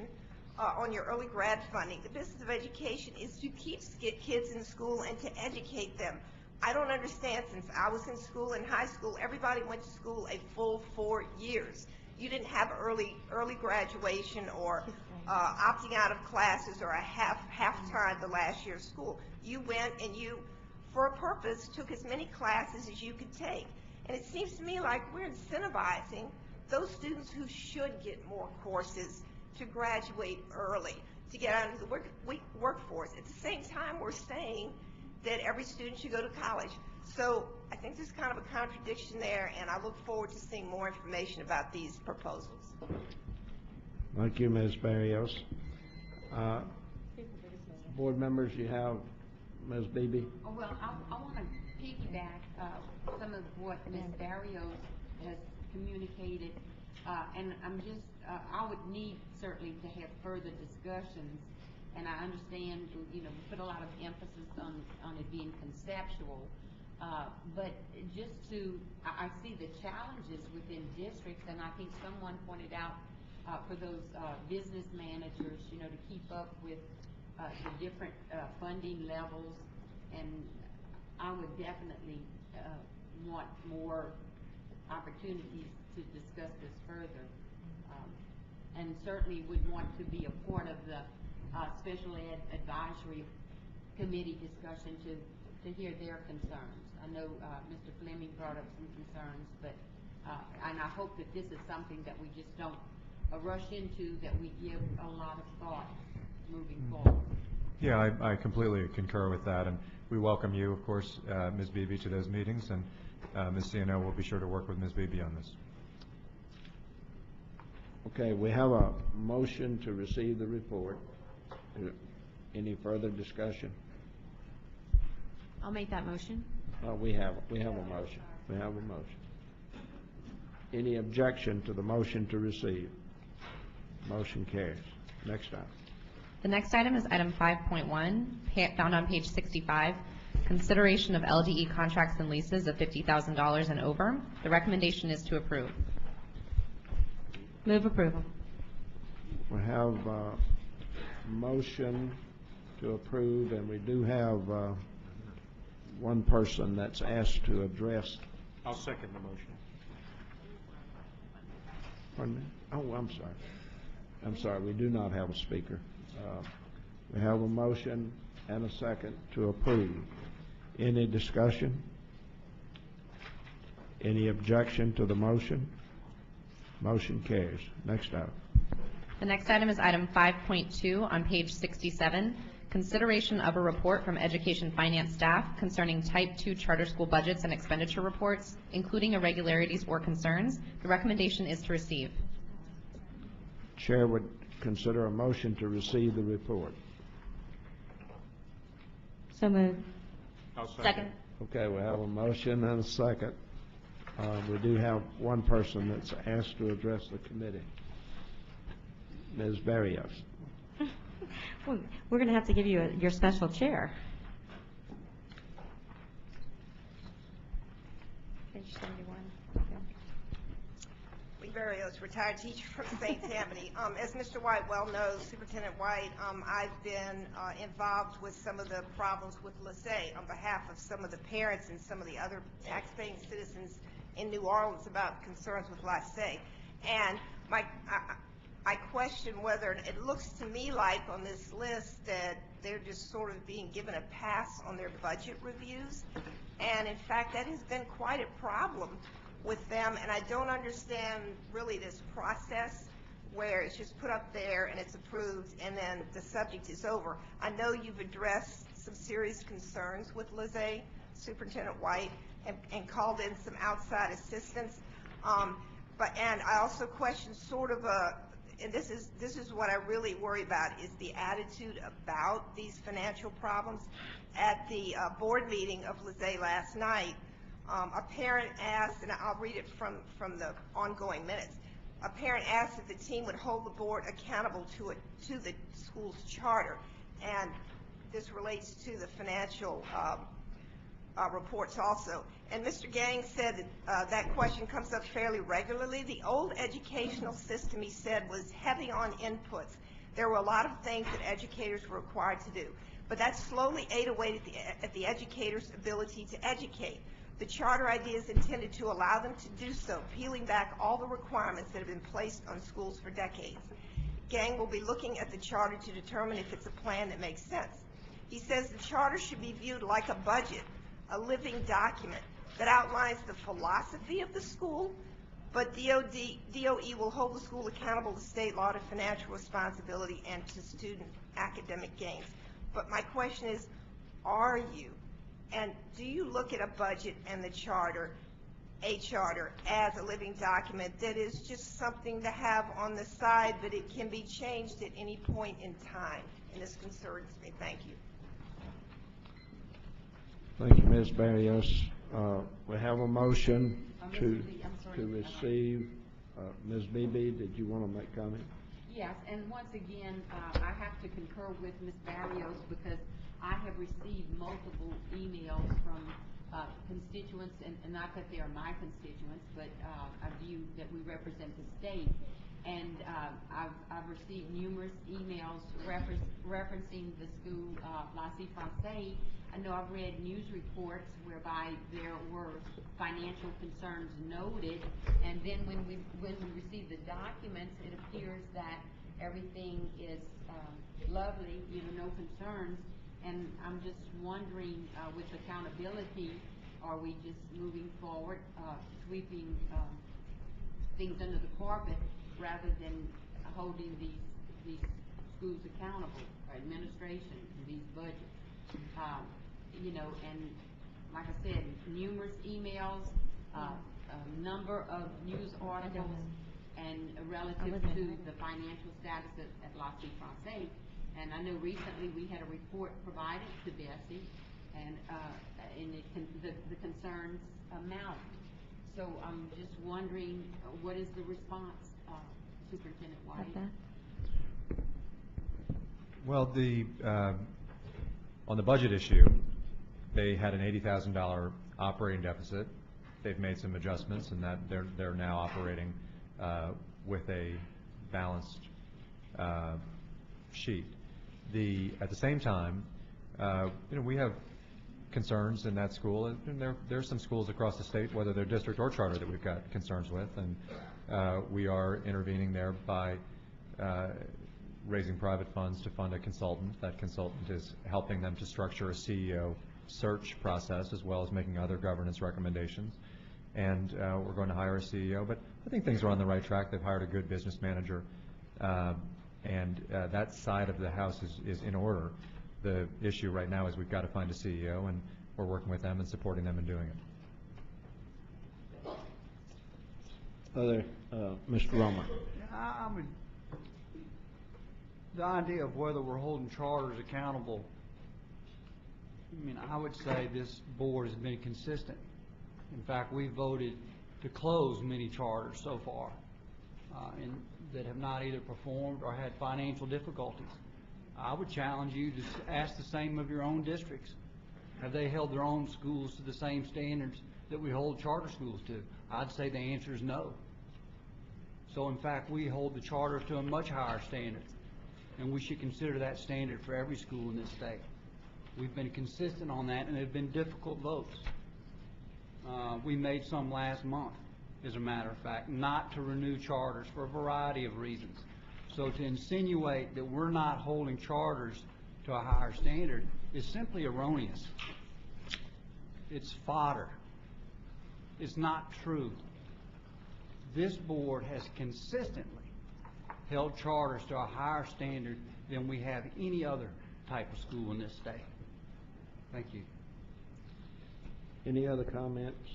on your early grad funding, the business of education is to keep kids in school and to educate them. I don't understand, since I was in school, in high school, everybody went to school a full 4 years. You didn't have early graduation or opting out of classes or a half time the last year of school. You went and you, for a purpose, took as many classes as you could take. And it seems to me like we're incentivizing those students who should get more courses to graduate early, to get out into the workforce. At the same time, we're saying that every student should go to college. So I think there's kind of a contradiction there, and I look forward to seeing more information about these proposals. Thank you, Ms. Barrios. Board members, you have Ms. Beebe. Oh, well, I want to piggyback some of what Ms. Barrios has communicated, and I would need certainly to have further discussions, and I understand, we put a lot of emphasis on it being conceptual, but I see the challenges within districts, and I think someone pointed out for those business managers, to keep up with the different funding levels, and I would definitely want more opportunities to discuss this further, and certainly would want to be a part of the special ed advisory committee discussion to hear their concerns. I know Mr. Fleming brought up some concerns, but and I hope that this is something that we just don't rush into, that we give a lot of thought moving forward. Yeah, I completely concur with that, and we welcome you, of course, Ms. Beebe, to those meetings, and Ms. Ciano will be sure to work with Ms. Beebe on this. Okay, we have a motion to receive the report. Any further discussion? I'll make that motion. We have a motion. We have a motion. Any objection to the motion to receive? Motion carries. Next item. The next item is item 5.1, found on page 65, consideration of LDE contracts and leases of $50,000 and over. The recommendation is to approve. Move approval. We have a motion to approve, and we do have one person that's asked to address. I'll second the motion. Pardon me? Oh, I'm sorry. I'm sorry, we do not have a speaker. We have a motion and a second to approve. Any discussion? Any objection to the motion? Motion carries. Next item. The next item is item 5.2 on page 67, consideration of a report from education finance staff concerning type 2 charter school budgets and expenditure reports, including irregularities or concerns. The recommendation is to receive. Chair would consider a motion to receive the report. So moved. I'll Second. Okay, we have a motion and a second. We do have one person that's asked to address the committee. Ms. Barrios. Well, we're going to have to give you your special chair. Page 71. Lee Barrios, retired teacher from St. Tammany. As Mr. White well knows, Superintendent White, I've been involved with some of the problems with BESE on behalf of some of the parents and some of the other taxpaying citizens in New Orleans about concerns with BESE. And I question whether, it looks to me like on this list that they're just sort of being given a pass on their budget reviews. And in fact, that has been quite a problem with them, and I don't understand really this process where it's just put up there and it's approved and then the subject is over. I know you've addressed some serious concerns with LISE, Superintendent White, and called in some outside assistance. And I also questioned sort of and this is what I really worry about, is the attitude about these financial problems. At the board meeting of LISE last night, a parent asked, and I'll read it from the ongoing minutes, a parent asked if the team would hold the board accountable to the school's charter, and this relates to the financial reports also. And Mr. Gang said that that question comes up fairly regularly. The old educational system, he said, was heavy on inputs. There were a lot of things that educators were required to do, but that slowly ate away at the educators' ability to educate. The charter idea is intended to allow them to do so, peeling back all the requirements that have been placed on schools for decades. Gang will be looking at the charter to determine if it's a plan that makes sense. He says the charter should be viewed like a budget, a living document that outlines the philosophy of the school, but DOE will hold the school accountable to state law, to financial responsibility, and to student academic gains. But my question is, are you? And do you look at a budget and the charter, a charter, as a living document that is just something to have on the side, but it can be changed at any point in time? And this concerns me. Thank you. Thank you, Ms. Barrios. We have a motion to receive. Ms. Beebe, did you want to make comment? Yes, and once again, I have to concur with Ms. Barrios, because I have received multiple emails from constituents, and not that they are my constituents, but a view that we represent the state. And I've received numerous emails referencing the school, BESE Francais. I know I've read news reports whereby there were financial concerns noted, and then when we receive the documents, it appears that everything is lovely, no concerns. And I'm just wondering, with accountability, are we just moving forward, sweeping things under the carpet, rather than holding these schools accountable, or administration, these budgets? And like I said, numerous emails, a number of news articles, and relative to the financial status at BESE Francais. And I know recently we had a report provided to BESE, and the concerns amount. So I'm just wondering, what is the response, Superintendent White? Well, on the budget issue, they had an $80,000 operating deficit. They've made some adjustments, and that they're now operating with a balanced sheet. At the same time, we have concerns in that school, and there's some schools across the state, whether they're district or charter, that we've got concerns with, and we are intervening there by raising private funds to fund a consultant. That consultant is helping them to structure a CEO search process, as well as making other governance recommendations. And we're going to hire a CEO, but I think things are on the right track. They've hired a good business manager, and that side of the house is in order. The issue right now is we've got to find a CEO, and we're working with them and supporting them in doing it. Mr. Romer. The idea of whether we're holding charters accountable, I would say this board has been consistent. In fact, we voted to close many charters so far that have not either performed or had financial difficulties. I would challenge you to ask the same of your own districts. Have they held their own schools to the same standards that we hold charter schools to? I'd say the answer is no. So in fact, we hold the charter to a much higher standard, and we should consider that standard for every school in this state. We've been consistent on that, and there have been difficult votes. We made some last month, as a matter of fact, not to renew charters for a variety of reasons. So to insinuate that we're not holding charters to a higher standard is simply erroneous. It's fodder. It's not true. This board has consistently held charters to a higher standard than we have any other type of school in this state. Thank you. Any other comments?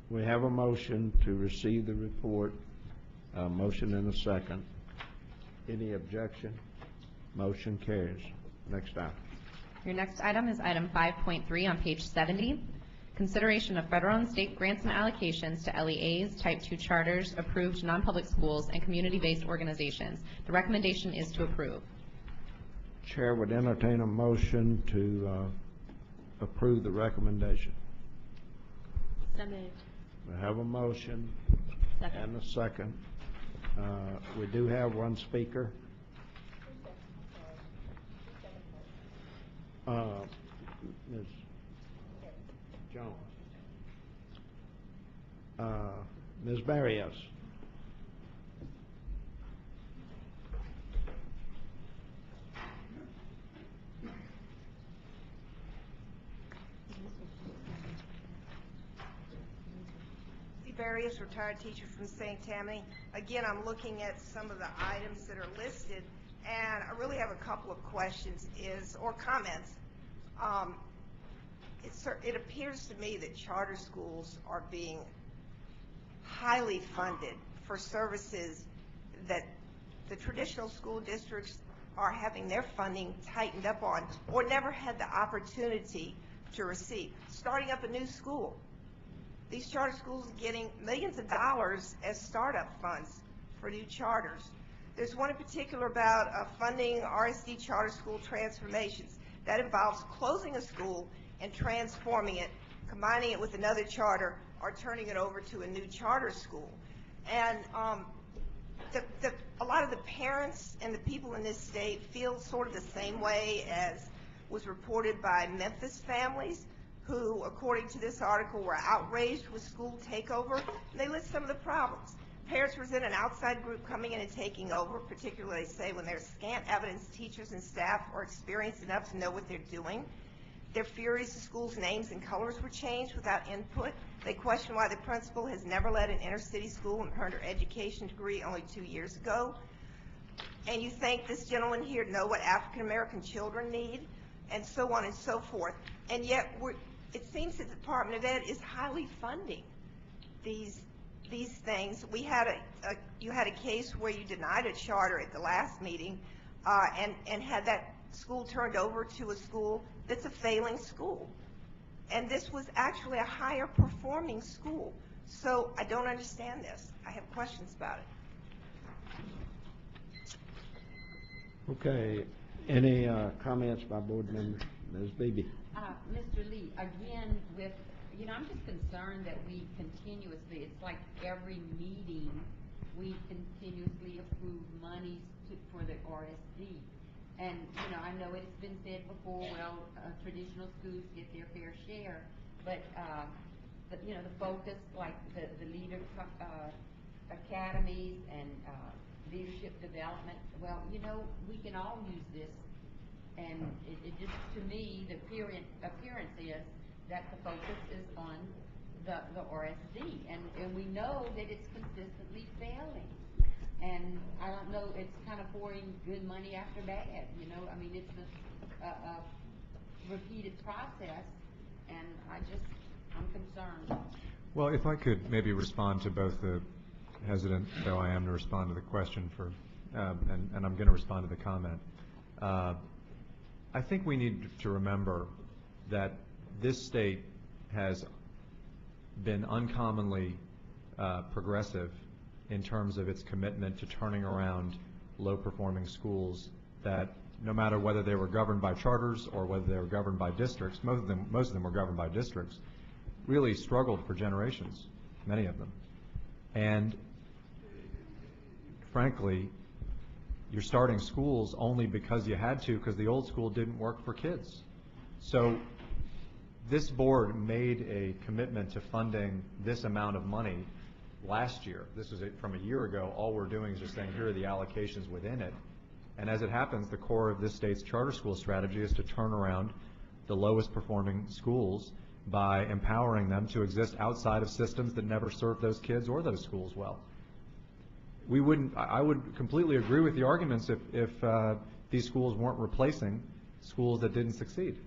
We have a motion to receive the report, a motion and a second. Any objection? Motion carries. Next item. Your next item is item 5.3 on page 70. Consideration of federal and state grants and allocations to LEAs, Type 2 charters, approved non-public schools, and community-based organizations. The recommendation is to approve. Chair would entertain a motion to approve the recommendation. So moved. We have a motion Second. and a second. We do have one speaker. Ms. Jones. Ms. Barrios. Barrios, retired teacher from St. Tammany. Again, I'm looking at some of the items that are listed, and I really have a couple of questions or comments. It appears to me that charter schools are being highly funded for services that the traditional school districts are having their funding tightened up on or never had the opportunity to receive. Starting up a new school. These charter schools are getting millions of dollars as startup funds for new charters. There's one in particular about funding RSD charter school transformations. That involves closing a school and transforming it, combining it with another charter, or turning it over to a new charter school. And a lot of the parents and the people in this state feel sort of the same way as was reported by Memphis families, who, according to this article, were outraged with school takeover. And they list some of the problems. Parents resent an outside group coming in and taking over, particularly, they say, when there's scant evidence teachers and staff are experienced enough to know what they're doing. They're furious the school's names and colors were changed without input. They question why the principal has never led an inner-city school and earned her education degree only 2 years ago. And you think this gentleman here know what African-American children need, and so on and so forth. And yet, it seems that the Department of Ed is highly funding these things. You had a case where you denied a charter at the last meeting and had that school turned over to a school that's a failing school. And this was actually a higher performing school. So I don't understand this. I have questions about it. Okay. Any comments by board members? Ms. Beebe. Mr. Lee, again, I'm just concerned that we continuously, it's like every meeting, we continuously approve monies for the RSD. And, I know it's been said before, traditional schools get their fair share, but the focus, like the leader academies and leadership development, we can all use this. And it just, to me, the appearance is that the focus is on the RSD. And we know that it's consistently failing. And I don't know, it's kind of pouring good money after bad, it's a repeated process, and I'm concerned. Well, if I could maybe respond to both the hesitant, though I am to respond to the question and I'm going to respond to the comment. I think we need to remember that this state has been uncommonly progressive in terms of its commitment to turning around low-performing schools that, no matter whether they were governed by charters or whether they were governed by districts, most of them were governed by districts, really struggled for generations, many of them. And frankly, you're starting schools only because you had to, because the old school didn't work for kids. So this board made a commitment to funding this amount of money last year. This was from a year ago. All we're doing is just saying, here are the allocations within it. And as it happens, the core of this state's charter school strategy is to turn around the lowest performing schools by empowering them to exist outside of systems that never served those kids or those schools well. I would completely agree with the arguments if these schools weren't replacing schools that didn't succeed.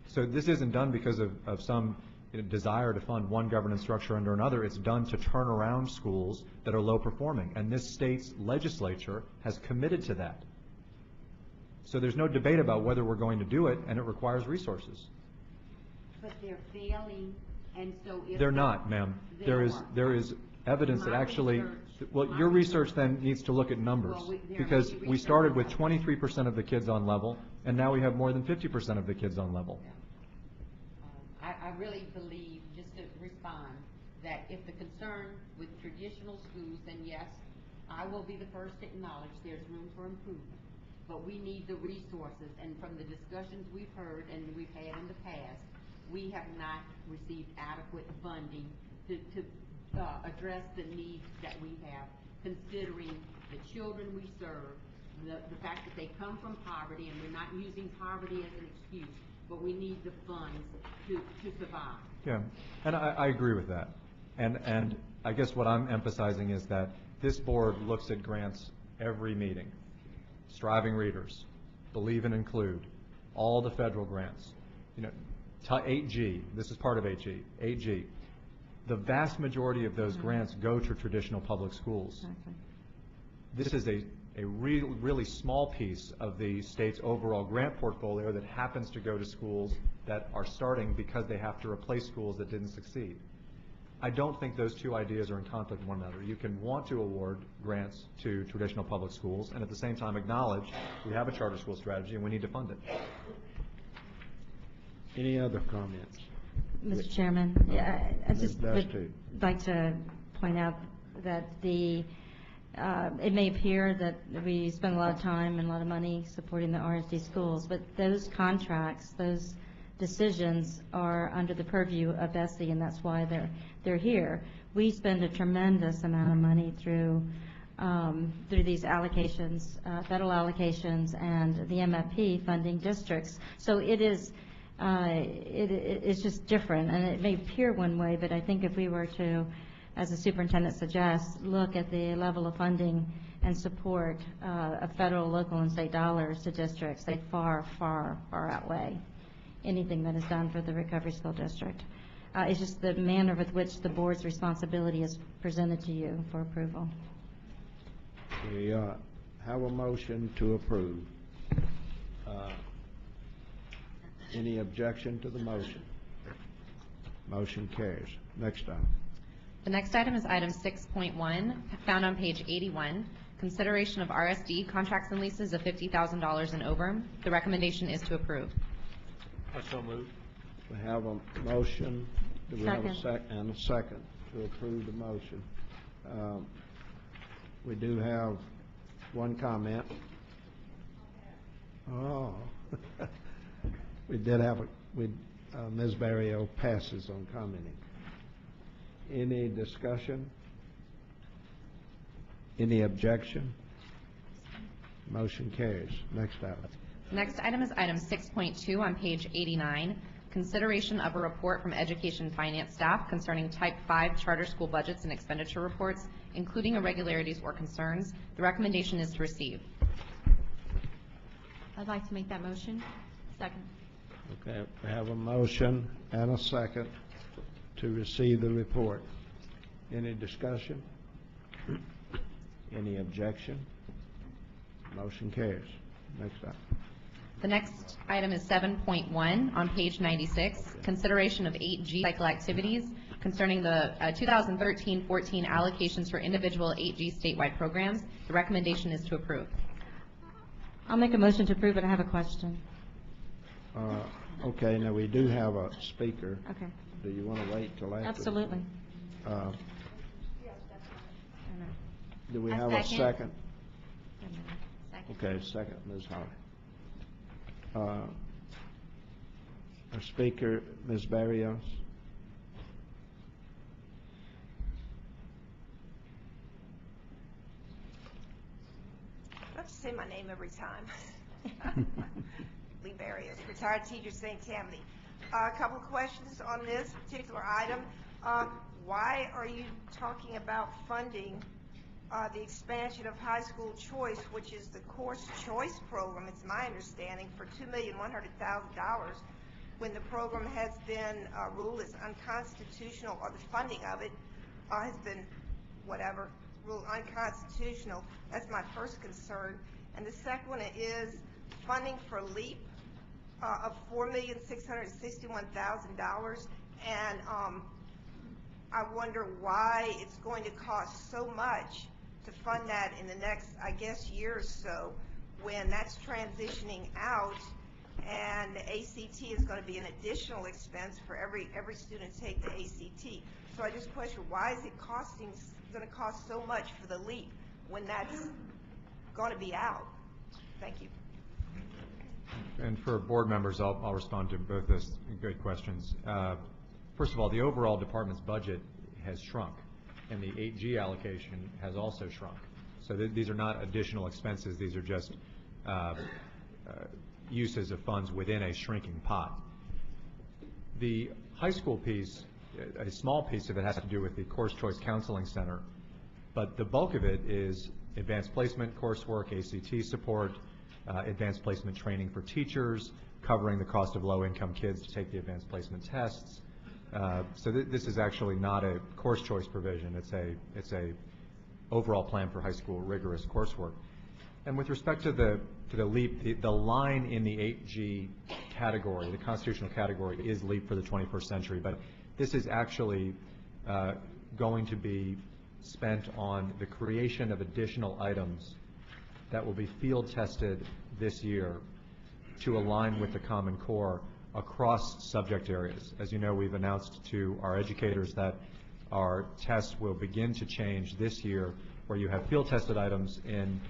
So this isn't done because of some desire to fund one governance structure under another. It's done to turn around schools that are low performing, and this state's legislature has committed to that. So there's no debate about whether we're going to do it, and it requires resources. But they're failing, and so if... They're not, ma'am. There is evidence that actually... Well, your research then needs to look at numbers, because we started with 23% of the kids on level, and now we have more than 50% of the kids on level. I really believe, just to respond, that if the concern with traditional schools, then yes, I will be the first to acknowledge there's room for improvement. But we need the resources, and from the discussions we've heard and we've had in the past, we have not received adequate funding to address the needs that we have, considering the children we serve, the fact that they come from poverty, and we're not using poverty as an excuse, but we need the funds to survive. Yeah, and I agree with that. And I guess what I'm emphasizing is that this board looks at grants every meeting. Striving Readers, Believe and Include, all the federal grants. 8G, this is part of 8G. 8G. The vast majority of those grants go to traditional public schools. Exactly. This is a really small piece of the state's overall grant portfolio that happens to go to schools that are starting because they have to replace schools that didn't succeed. I don't think those two ideas are in conflict with one another. You can want to award grants to traditional public schools and at the same time acknowledge we have a charter school strategy and we need to fund it. Any other comments? Mr. Chairman, I just would like to point out that it may appear that we spend a lot of time and a lot of money supporting the RSD schools, but those contracts, those decisions are under the purview of BESE, and that's why they're here. We spend a tremendous amount of money through these allocations, federal allocations, and the MFP funding districts. So it's just different, and it may appear one way, but I think if we were to, as the superintendent suggests, look at the level of funding and support of federal, local, and state dollars to districts, they far, far, far outweigh anything that is done for the Recovery School District. It's just the manner with which the board's responsibility is presented to you for approval. We have a motion to approve. Any objection to the motion? Motion carries. Next item. The next item is item 6.1, found on page 81, consideration of RSD contracts and leases of $50,000 and over. The recommendation is to approve. I so move. We have a motion. Do we have a Second. and a second to approve the motion? We do have one comment. Oh. We did have Ms. Barrio passes on commenting. Any discussion? Any objection? Motion carries. Next item. Next item is item 6.2 on page 89, consideration of a report from education finance staff concerning type 5 charter school budgets and expenditure reports, including irregularities or concerns. The recommendation is to receive. I'd like to make that motion. Second. Okay, we have a motion and a second to receive the report. Any discussion? Any objection? Motion carries. Next item. The next item is 7.1 on page 96, consideration of 8G cycle activities concerning the 2013-14 allocations for individual 8G statewide programs. The recommendation is to approve. I'll make a motion to approve, but I have a question. Okay, now we do have a speaker. Okay. Do you want to wait till after? Absolutely. Do we A have a second. second? Second. Okay, second, Ms. Holly. Our speaker, Ms. Barrios. I have to say my name every time. Lee Barrios, retired teacher, St. Tammany. A couple of questions on this particular item. Why are you talking about funding the expansion of high school choice, which is the course choice program, it's my understanding, for $2,100,000, when the program has been ruled as unconstitutional, or the funding of it has been whatever, ruled unconstitutional. That's my first concern. And the second one is funding for LEAP of $4,661,000. And I wonder why it's going to cost so much to fund that in the next, I guess, year or so, when that's transitioning out, and the ACT is going to be an additional expense for every student take the ACT. So I just question, why is it going to cost so much for the LEAP when that's going to be out? Thank you. And for board members, I'll respond to both those good questions. First of all, the overall department's budget has shrunk, and the 8G allocation has also shrunk. So these are not additional expenses. These are just uses of funds within a shrinking pot. The high school piece, a small piece of it has to do with the Course Choice Counseling Center, but the bulk of it is advanced placement coursework, ACT support, advanced placement training for teachers, covering the cost of low-income kids to take the advanced placement tests. So this is actually not a course choice provision. It's a overall plan for high school rigorous coursework. And with respect to the LEAP, the line in the 8G category, the constitutional category, is LEAP for the 21st century. But this is actually going to be spent on the creation of additional items that will be field tested this year to align with the Common Core across subject areas. As you know, we've announced to our educators that our tests will begin to change this year, where you have field tested items in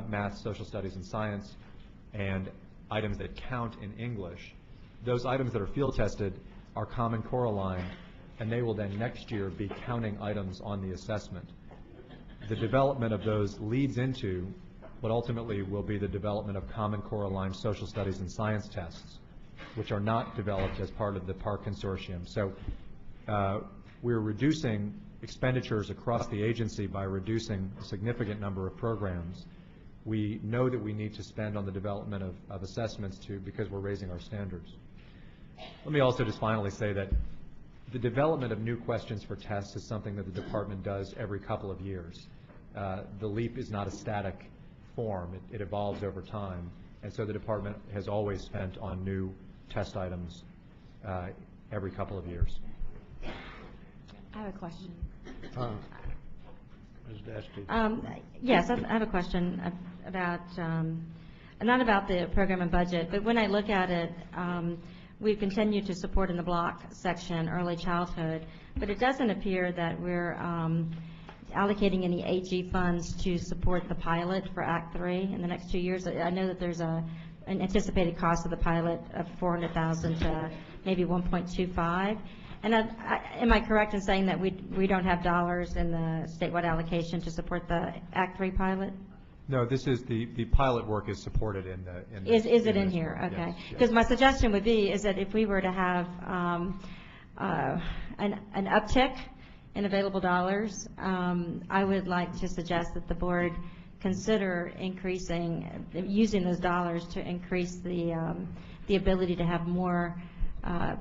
math, social studies, and science, and items that count in English. Those items that are field tested are Common Core aligned, and they will then next year be counting items on the assessment. The development of those leads into what ultimately will be the development of Common Core aligned social studies and science tests, which are not developed as part of the PARC consortium. So we're reducing expenditures across the agency by reducing a significant number of programs. We know that we need to spend on the development of assessments because we're raising our standards. Let me also just finally say that the development of new questions for tests is something that the department does every couple of years. The LEAP is not a static form. It evolves over time. And so the department has always spent on new test items every couple of years. I have a question. Ms. Dusty. Yes, I have a question about, not about the program and budget, but when I look at it, we've continued to support in the block section early childhood, but it doesn't appear that we're allocating any 8G funds to support the pilot for Act 3 in the next 2 years. I know that there's an anticipated cost of the pilot of $400,000 to maybe 1.25. And am I correct in saying that we don't have dollars in the statewide allocation to support the Act 3 pilot? No, this is the pilot work is supported in the. Is it in here? Work. Okay. Yes, Because my suggestion would be is that if we were to have an uptick in available dollars, I would like to suggest that the board consider using those dollars to increase the ability to have more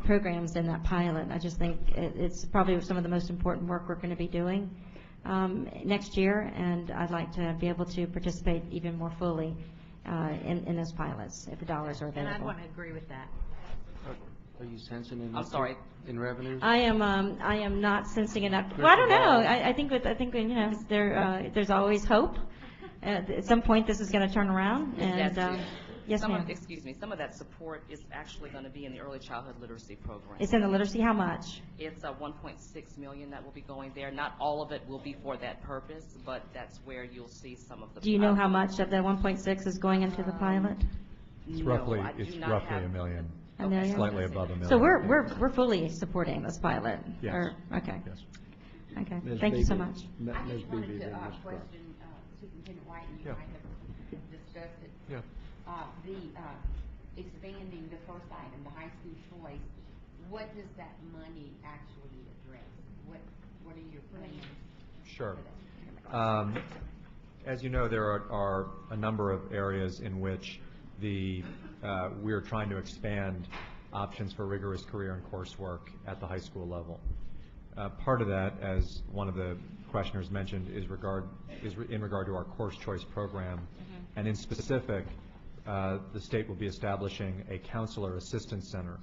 programs in that pilot. I just think it's probably some of the most important work we're going to be doing next year, and I'd like to be able to participate even more fully in those pilots if the dollars are available. And I want to agree with that. Are you sensing an I'm sorry. in revenues? I am not sensing enough. Well, I don't know. I think there's always hope. At some point, this is going to turn around. And yes, ma'am. Excuse me. Some of that support is actually going to be in the early childhood literacy program. It's in the literacy. How much? It's $1.6 million that will be going there. Not all of it will be for that purpose, but that's where you'll see some of the. Do you know how much of that 1.6 is going into the pilot? It's no, roughly I do it's not roughly have- $1 million. $1 million? Slightly above $1 million. So we're fully supporting this pilot. Yes. Okay. Yes. Okay. Ms. Thank you so Beebe. much. Ms. I just wanted Beebe, to then Ms. Cross. question Superintendent White, and you Yeah. might have discussed it. Yeah. The expanding the first item, the high school choice, what does that money actually address? What are your plans? Sure. As you know, there are a number of areas in which we're trying to expand options for rigorous career and coursework at the high school level. Part of that, as one of the questioners mentioned, is in regard to our course choice program, and in specific, the state will be establishing a counselor assistance center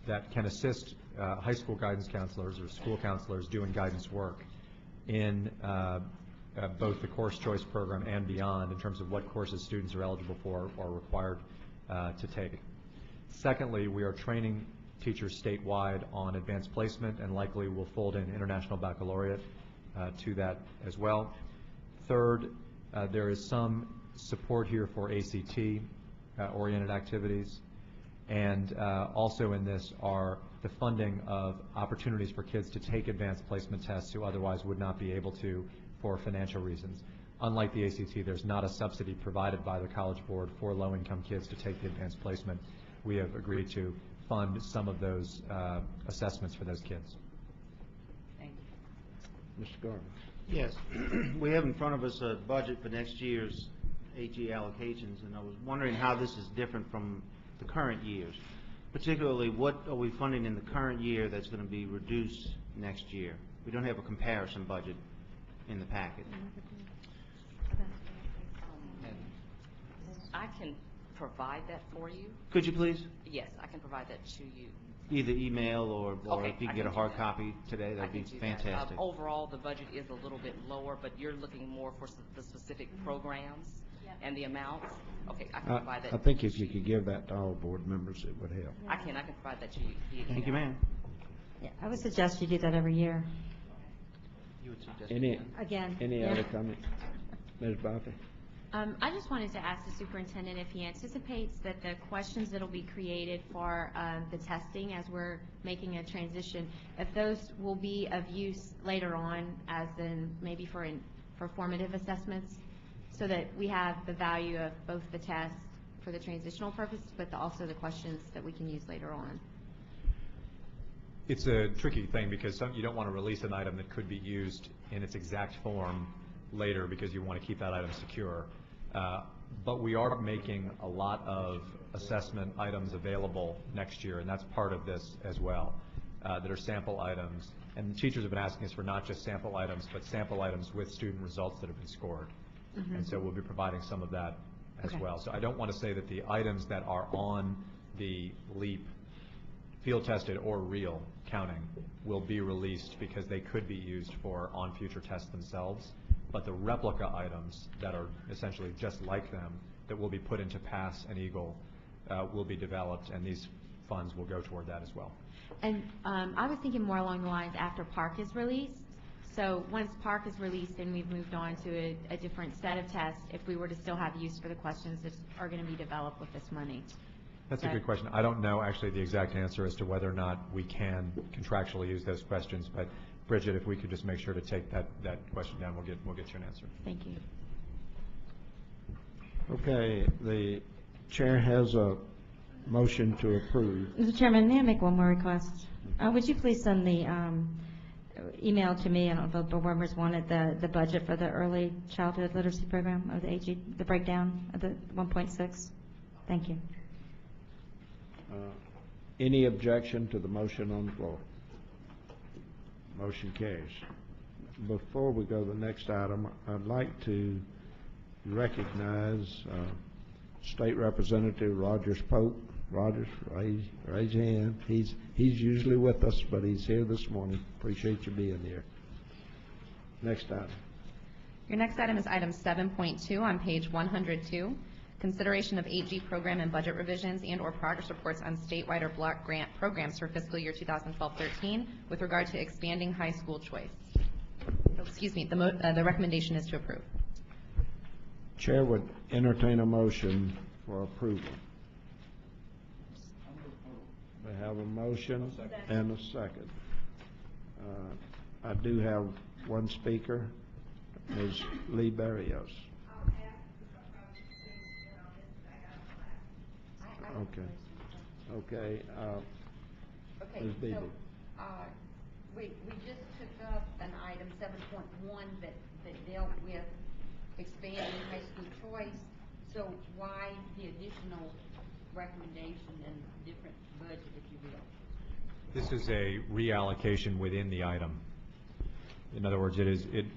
that can assist high school guidance counselors or school counselors doing guidance work in both the course choice program and beyond in terms of what courses students are eligible for or required to take. Secondly, we are training teachers statewide on advanced placement, and likely will fold in International Baccalaureate to that as well. Third, there is some support here for ACT-oriented activities, and also in this are the funding of opportunities for kids to take advanced placement tests who otherwise would not be able to for financial reasons. Unlike the ACT, there's not a subsidy provided by the College Board for low-income kids to take the advanced placement. We have agreed to fund some of those assessments for those kids. Thank you. Mr. Gardner. Yes, we have in front of us a budget for next year's AG allocations, and I was wondering how this is different from the current years. Particularly, what are we funding in the current year that's going to be reduced next year? We don't have a comparison budget in the packet. I can provide that for you. Could you please? Yes, I can provide that to you. Either email or Okay, if you I can get a can do hard that. copy today, that'd be I can do fantastic. that. Overall, the budget is a little bit lower, but you're looking more for the specific programs and the amounts. Okay, I can provide that. I think if you could give that to all board members, it would help. I can provide that to you via Thank you, email. ma'am. Yeah, I would suggest you do that every year. You would suggest Again. Any yeah. other comments? Ms. Barkley? I just wanted to ask the superintendent if he anticipates that the questions that will be created for the testing as we're making a transition, if those will be of use later on as in maybe for formative assessments, so that we have the value of both the test for the transitional purpose, but also the questions that we can use later on. It's a tricky thing because you don't want to release an item that could be used in its exact form later because you want to keep that item secure. But we are making a lot of assessment items available next year, and that's part of this as well, that are sample items. And teachers have been asking us for not just sample items, but sample items with student results that have been scored. And so we'll be providing some of that as well. So I don't want to say that the items that are on the LEAP field tested or real counting will be released because they could be used for on future tests themselves. But the replica items that are essentially just like them that will be put into PASS and EAGLE will be developed, and these funds will go toward that as well. And I was thinking more along the lines after PARC is released. So once PARC is released and we've moved on to a different set of tests, if we were to still have use for the questions that are going to be developed with this money. That's a good question. I don't know actually the exact answer as to whether or not we can contractually use those questions, but Bridget, if we could just make sure to take that question down, we'll get you an answer. Thank you. Okay, the chair has a motion to approve. Mr. Chairman, may I make one more request? Would you please send the email to me, I don't know if the board members wanted the budget for the early childhood literacy program of the AG, the breakdown of the 1.6? Thank you. Any objection to the motion on the floor? Motion carries. Before we go to the next item, I'd like to recognize State Representative Rogers Pope. Rogers, raise your hand. He's usually with us, but he's here this morning. Appreciate you being here. Next item. Your next item is item 7.2 on page 102. Consideration of AG program and budget revisions and/or progress reports on statewide or block grant programs for fiscal year 2012-13 with regard to expanding high school choice. Excuse me, the recommendation is to approve. Chair would entertain a motion for approval. We have a motion and a second. I do have one speaker, Ms. Lee Barrios. Okay. Okay, Ms. Beebe. so, we just took up an item 7.1 that dealt with expanding high school choice, so why the additional recommendation and different budget, if you will? This is a reallocation within the item. In other words,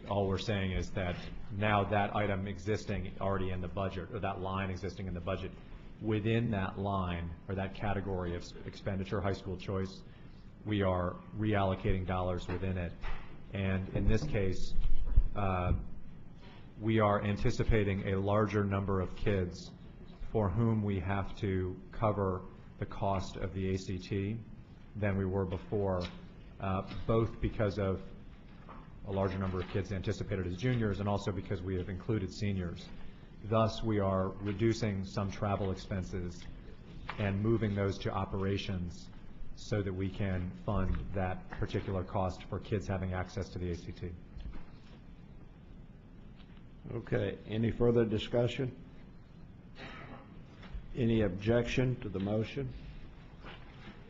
all we're saying is that now that item existing already in the budget, or that line existing in the budget, within that line, or that category of expenditure, high school choice, we are reallocating dollars within it. And in this case, we are anticipating a larger number of kids for whom we have to cover the cost of the ACT than we were before, both because of a larger number of kids anticipated as juniors and also because we have included seniors. Thus, we are reducing some travel expenses and moving those to operations so that we can fund that particular cost for kids having access to the ACT. Okay, any further discussion? Any objection to the motion?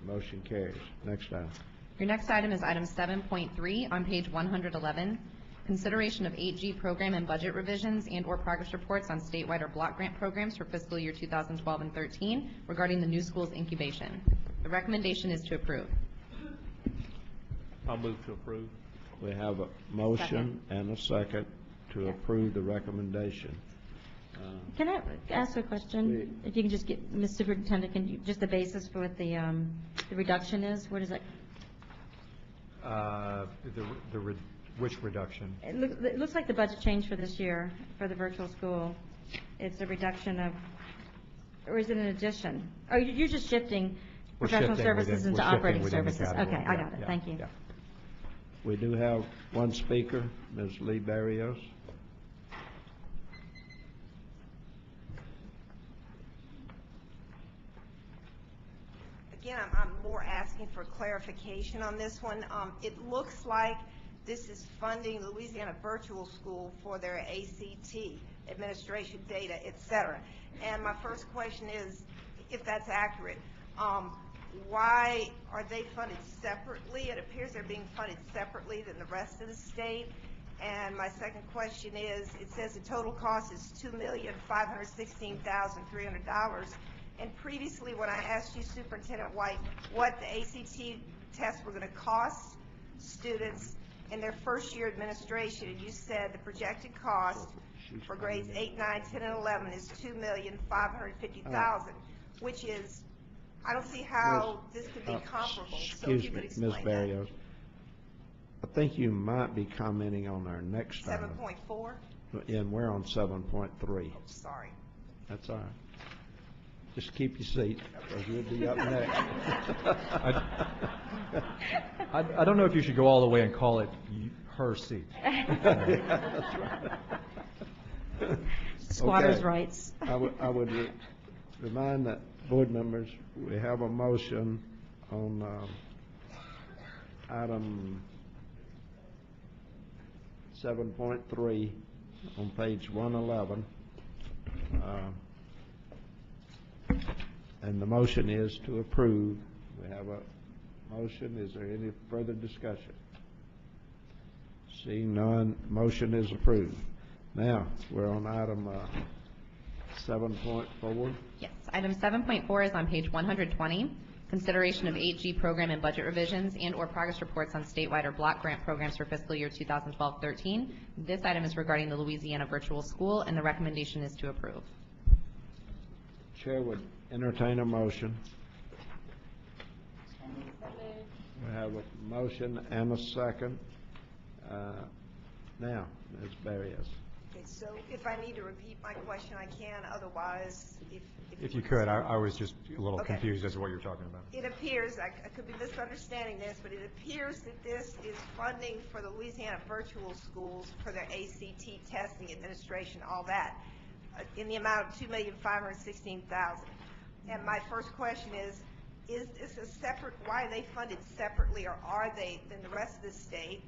Motion carries. Next item. Your next item is item 7.3 on page 111, consideration of 8G program and budget revisions and/or progress reports on statewide or block grant programs for fiscal year 2012 and 13 regarding the new schools incubation. The recommendation is to approve. I'll move to approve. We have a motion and a second to approve the recommendation. Can I ask a question? If you can just get, Ms. Superintendent, can you, just the basis for what the reduction is? Where does that? Which reduction? It looks like the budget change for this year for the virtual school. It's a reduction of, or is it an addition? Oh, you're just shifting professional services into operating services. Okay, I got it. Thank you. Yeah. We do have one speaker, Ms. Lee Barrios. Again, I'm more asking for clarification on this one. It looks like this is funding Louisiana Virtual School for their ACT, administration data, et cetera. And my first question is, if that's accurate, why are they funded separately? It appears they're being funded separately than the rest of the state. And my second question is, it says the total cost is $2,516,300. And previously, when I asked you, Superintendent White, what the ACT tests were going to cost students in their first year administration, and you said the projected cost for grades 8, 9, 10, and 11 is $2,550,000, which is, I don't see how this could be comparable. So if you could explain Ms. Barrios, I think you might be commenting on our next item. 7.4? And we're on 7.3. Oh, sorry. That's all right. Just keep your seat, because you'll be up next. I don't know if you should go all the way and call it her seat. That's right. Squatters' Okay. rights. I would remind that board members, we have a motion on item 7.3 on page 111. And the motion is to approve. We have a motion. Is there any further discussion? Seeing none, motion is approved. Now, we're on item 7.4. Yes, item 7.4 is on page 120, consideration of 8G program and budget revisions and/or progress reports on statewide or block grant programs for fiscal year 2012-13. This item is regarding the Louisiana Virtual School, and the recommendation is to approve. Chair would entertain a motion. We have a motion and a second. Now, Ms. Barrios. Okay, so if I need to repeat my question, I can. Otherwise, If you could, I was just a little confused as to what you're talking about. It appears, I could be misunderstanding this, but it appears that this is funding for the Louisiana Virtual Schools for their ACT testing, administration, all that, in the amount of $2,516,000. And my first question is this a separate, why are they funded separately, or are they than the rest of the state?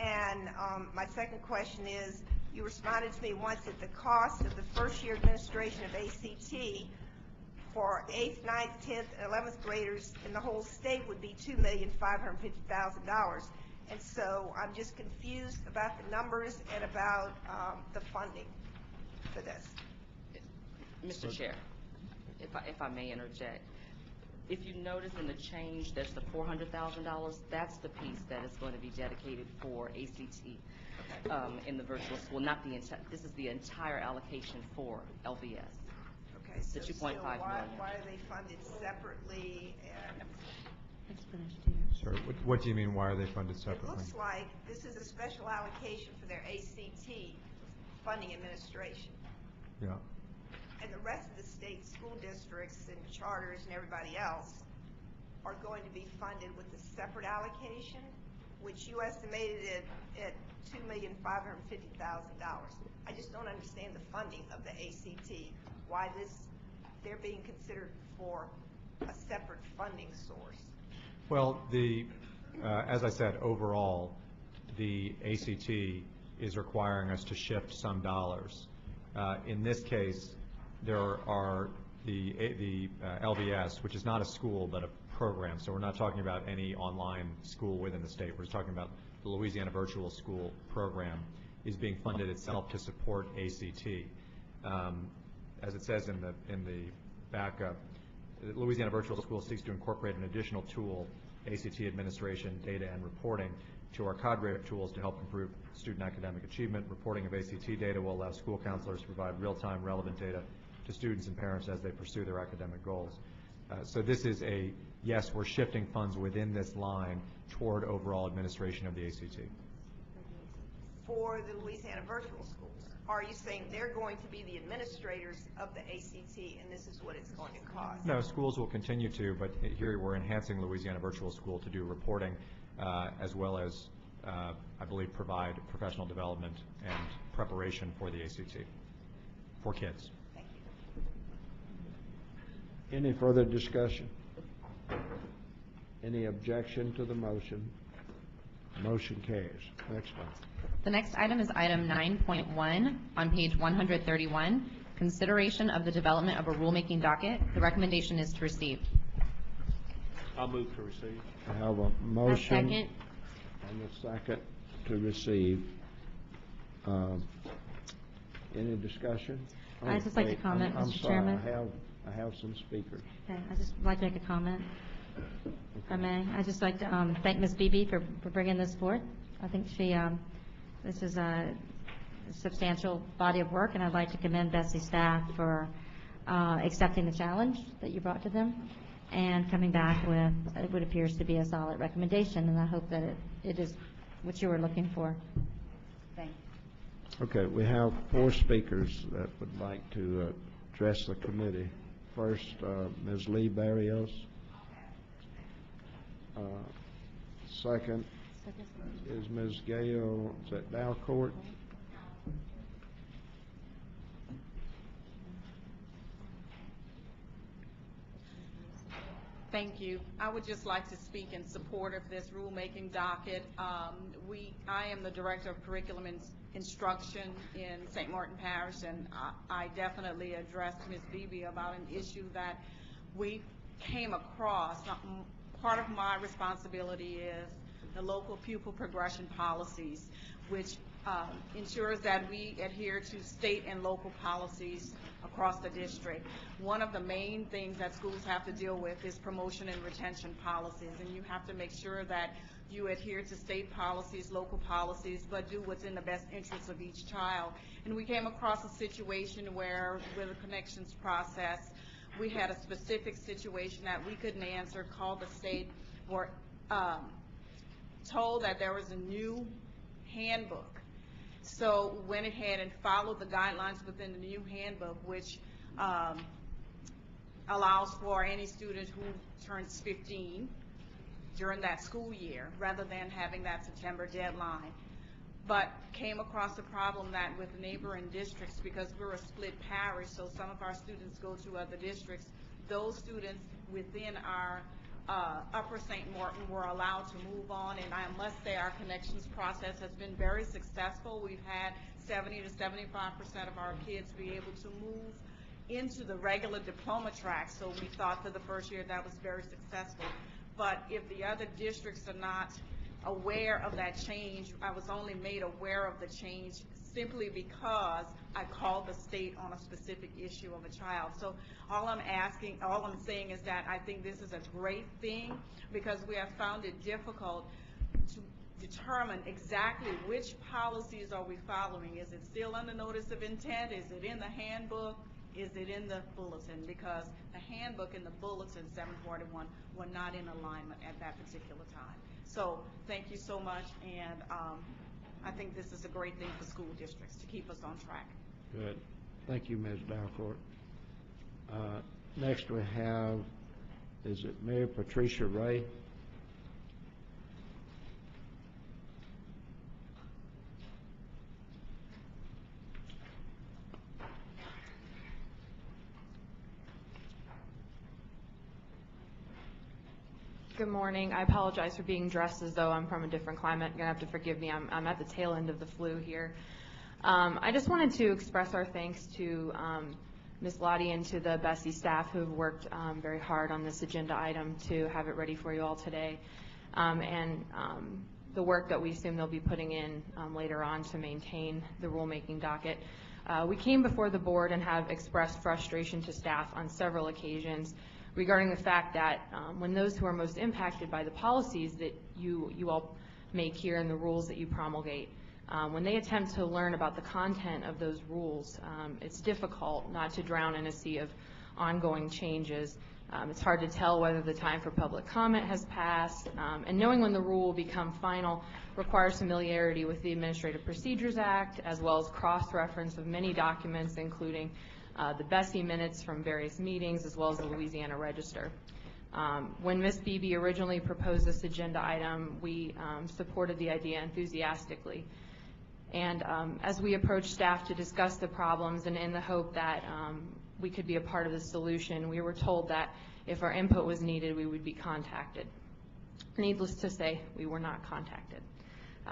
And my second question is, you responded to me once that the cost of the first year administration of ACT for 8th, 9th, 10th, and 11th graders in the whole state would be $2,550,000. And so I'm just confused about the numbers and about the funding for this. Mr. Chair. if I may interject. If you notice in the change, there's the $400,000. That's the piece that is going to be dedicated for ACT in the virtual school. Not the entire. This is the entire allocation for LVS. Okay, The so 2.5 still, million. why are they funded separately? And Sir, what do you mean, why are they funded it separately? looks like this is a special allocation for their ACT funding administration. Yeah. And the rest of the state school districts and charters and everybody else are going to be funded with a separate allocation, which you estimated it at $2,550,000. I just don't understand the funding of the ACT, why they're being considered for a separate funding source. Well, as I said, overall, the ACT is requiring us to shift some dollars. In this case, there are the LVS, which is not a school but a program. So we're not talking about any online school within the state. We're just talking about the Louisiana Virtual School program is being funded itself to support ACT. As it says in the backup, the Louisiana Virtual School seeks to incorporate an additional tool, ACT administration, data, and reporting, to our cadre of tools to help improve student academic achievement. Reporting of ACT data will allow school counselors to provide real-time relevant data to students and parents as they pursue their academic goals. So this is yes, we're shifting funds within this line toward overall administration of the ACT. For the Louisiana Virtual Schools, are you saying they're going to be the administrators of the ACT and this is what it's going to cost? No, schools will continue to, but here we're enhancing Louisiana Virtual School to do reporting as well as, I believe, provide professional development and preparation for the ACT for kids. Thank you. Any further discussion? Any objection to the motion? Motion carries. Next one. The next item is item 9.1 on page 131, consideration of the development of a rulemaking docket. The recommendation is to receive. I'll move to receive. I have a motion second. and a second to receive. Any discussion? I'd just like to wait, comment, I'm Mr. sorry, Chairman. I have some speakers. Okay, I'd just like to make a comment, if I may. I'd just like to thank Ms. Beebe for bringing this forth. I think this is a substantial body of work, and I'd like to commend BESE staff for accepting the challenge that you brought to them and coming back with what appears to be a solid recommendation, and I hope that it is what you were looking for. Thank you. Okay, we have 4 speakers that would like to address the committee. First, Ms. Lee Barrios. Second is Ms. Gail, is that Dalcourt? Thank you. I would just like to speak in support of this rulemaking docket. I am the Director of Curriculum and Instruction in St. Martin Parish, and I definitely addressed Ms. Beebe about an issue that we came across. Part of my responsibility is the local pupil progression policies, which ensures that we adhere to state and local policies across the district. One of the main things that schools have to deal with is promotion and retention policies, and you have to make sure that you adhere to state policies, local policies, but do what's in the best interest of each child. And we came across a situation where, with a connections process, we had a specific situation that we couldn't answer, called the state, were told that there was a new handbook. So went ahead and followed the guidelines within the new handbook, which allows for any student who turns 15 during that school year, rather than having that September deadline. But came across a problem that with neighboring districts, because we're a split parish, so some of our students go to other districts, those students within our Upper St. Martin were allowed to move on, and I must say our connections process has been very successful. We've had 70 to 75% of our kids be able to move into the regular diploma track, so we thought for the first year that was very successful. But if the other districts are not aware of that change, I was only made aware of the change simply because I called the state on a specific issue of a child. So all I'm saying is that I think this is a great thing, because we have found it difficult to determine exactly which policies are we following. Is it still under notice of intent? Is it in the handbook? Is it in the bulletin? Because the handbook and the bulletin 741 were not in alignment at that particular time. So thank you so much, and I think this is a great thing for school districts to keep us on track. Good. Thank you, Ms. Balcourt. Next we have, is it Mary Patricia Ray? Good morning. I apologize for being dressed as though I'm from a different climate. You're going to have to forgive me. I'm at the tail end of the flu here. I just wanted to express our thanks to Ms. Lottie and to the BESE staff who have worked very hard on this agenda item to have it ready for you all today, and the work that we assume they'll be putting in later on to maintain the rulemaking docket. We came before the board and have expressed frustration to staff on several occasions regarding the fact that when those who are most impacted by the policies that you all make here and the rules that you promulgate, when they attempt to learn about the content of those rules, it's difficult not to drown in a sea of ongoing changes. It's hard to tell whether the time for public comment has passed, and knowing when the rule will become final requires familiarity with the Administrative Procedures Act, as well as cross-reference of many documents, including the BESE minutes from various meetings, as well as the Louisiana Register. When Ms. Beebe originally proposed this agenda item, we supported the idea enthusiastically. And as we approached staff to discuss the problems and in the hope that we could be a part of the solution, we were told that if our input was needed, we would be contacted. Needless to say, we were not contacted.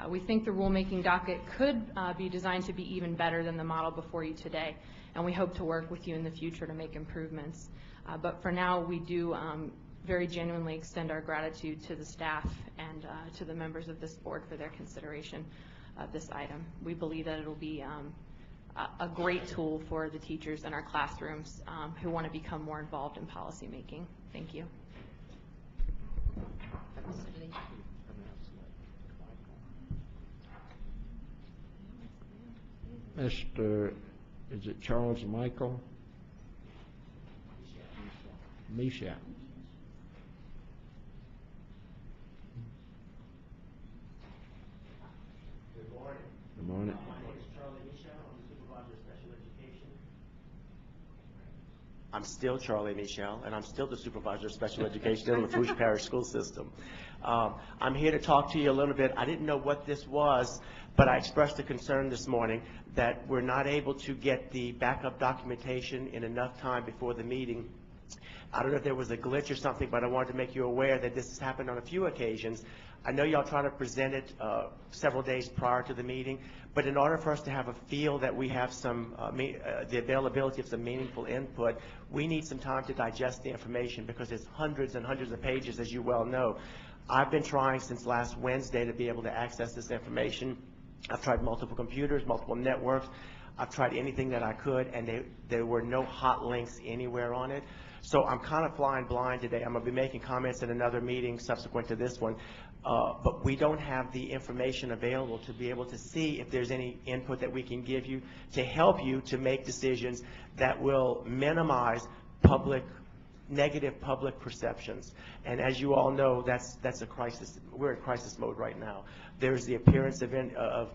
We think the rulemaking docket could be designed to be even better than the model before you today, and we hope to work with you in the future to make improvements. But for now, we do very genuinely extend our gratitude to the staff and to the members of this board for their consideration of this item. We believe that it will be a great tool for the teachers in our classrooms who want to become more involved in policy making. Thank you. Mr. Is it Charles Michael? Misha. Good morning. Good morning. My name is Charlie Michel. I'm the supervisor of special education. I'm still Charlie Michel, and I'm still the supervisor of special education in the Lafourche Parish School System. I'm here to talk to you a little bit. I didn't know what this was, but I expressed a concern this morning that we're not able to get the backup documentation in enough time before the meeting. I don't know if there was a glitch or something, but I wanted to make you aware that this has happened on a few occasions. I know y'all try to present it several days prior to the meeting, but in order for us to have a feel that we have some, the availability of some meaningful input, we need some time to digest the information because it's hundreds and hundreds of pages, as you well know. I've been trying since last Wednesday to be able to access this information. I've tried multiple computers, multiple networks. I've tried anything that I could, and there were no hot links anywhere on it. So I'm kind of flying blind today. I'm going to be making comments in another meeting subsequent to this one. But we don't have the information available to be able to see if there's any input that we can give you to help you to make decisions that will minimize negative public perceptions. And as you all know, that's a crisis. We're in crisis mode right now. There's the appearance of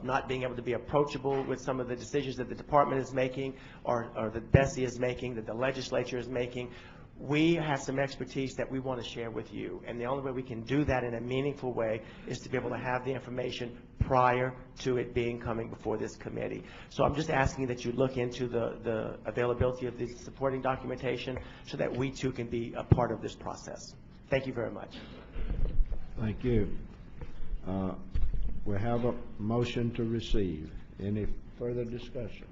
not being able to be approachable with some of the decisions that the department is making or that BESE is making, that the legislature is making. We have some expertise that we want to share with you, and the only way we can do that in a meaningful way is to be able to have the information prior to it coming before this committee. So I'm just asking that you look into the availability of the supporting documentation so that we too can be a part of this process. Thank you very much. Thank you. We have a motion to receive. Any further discussion?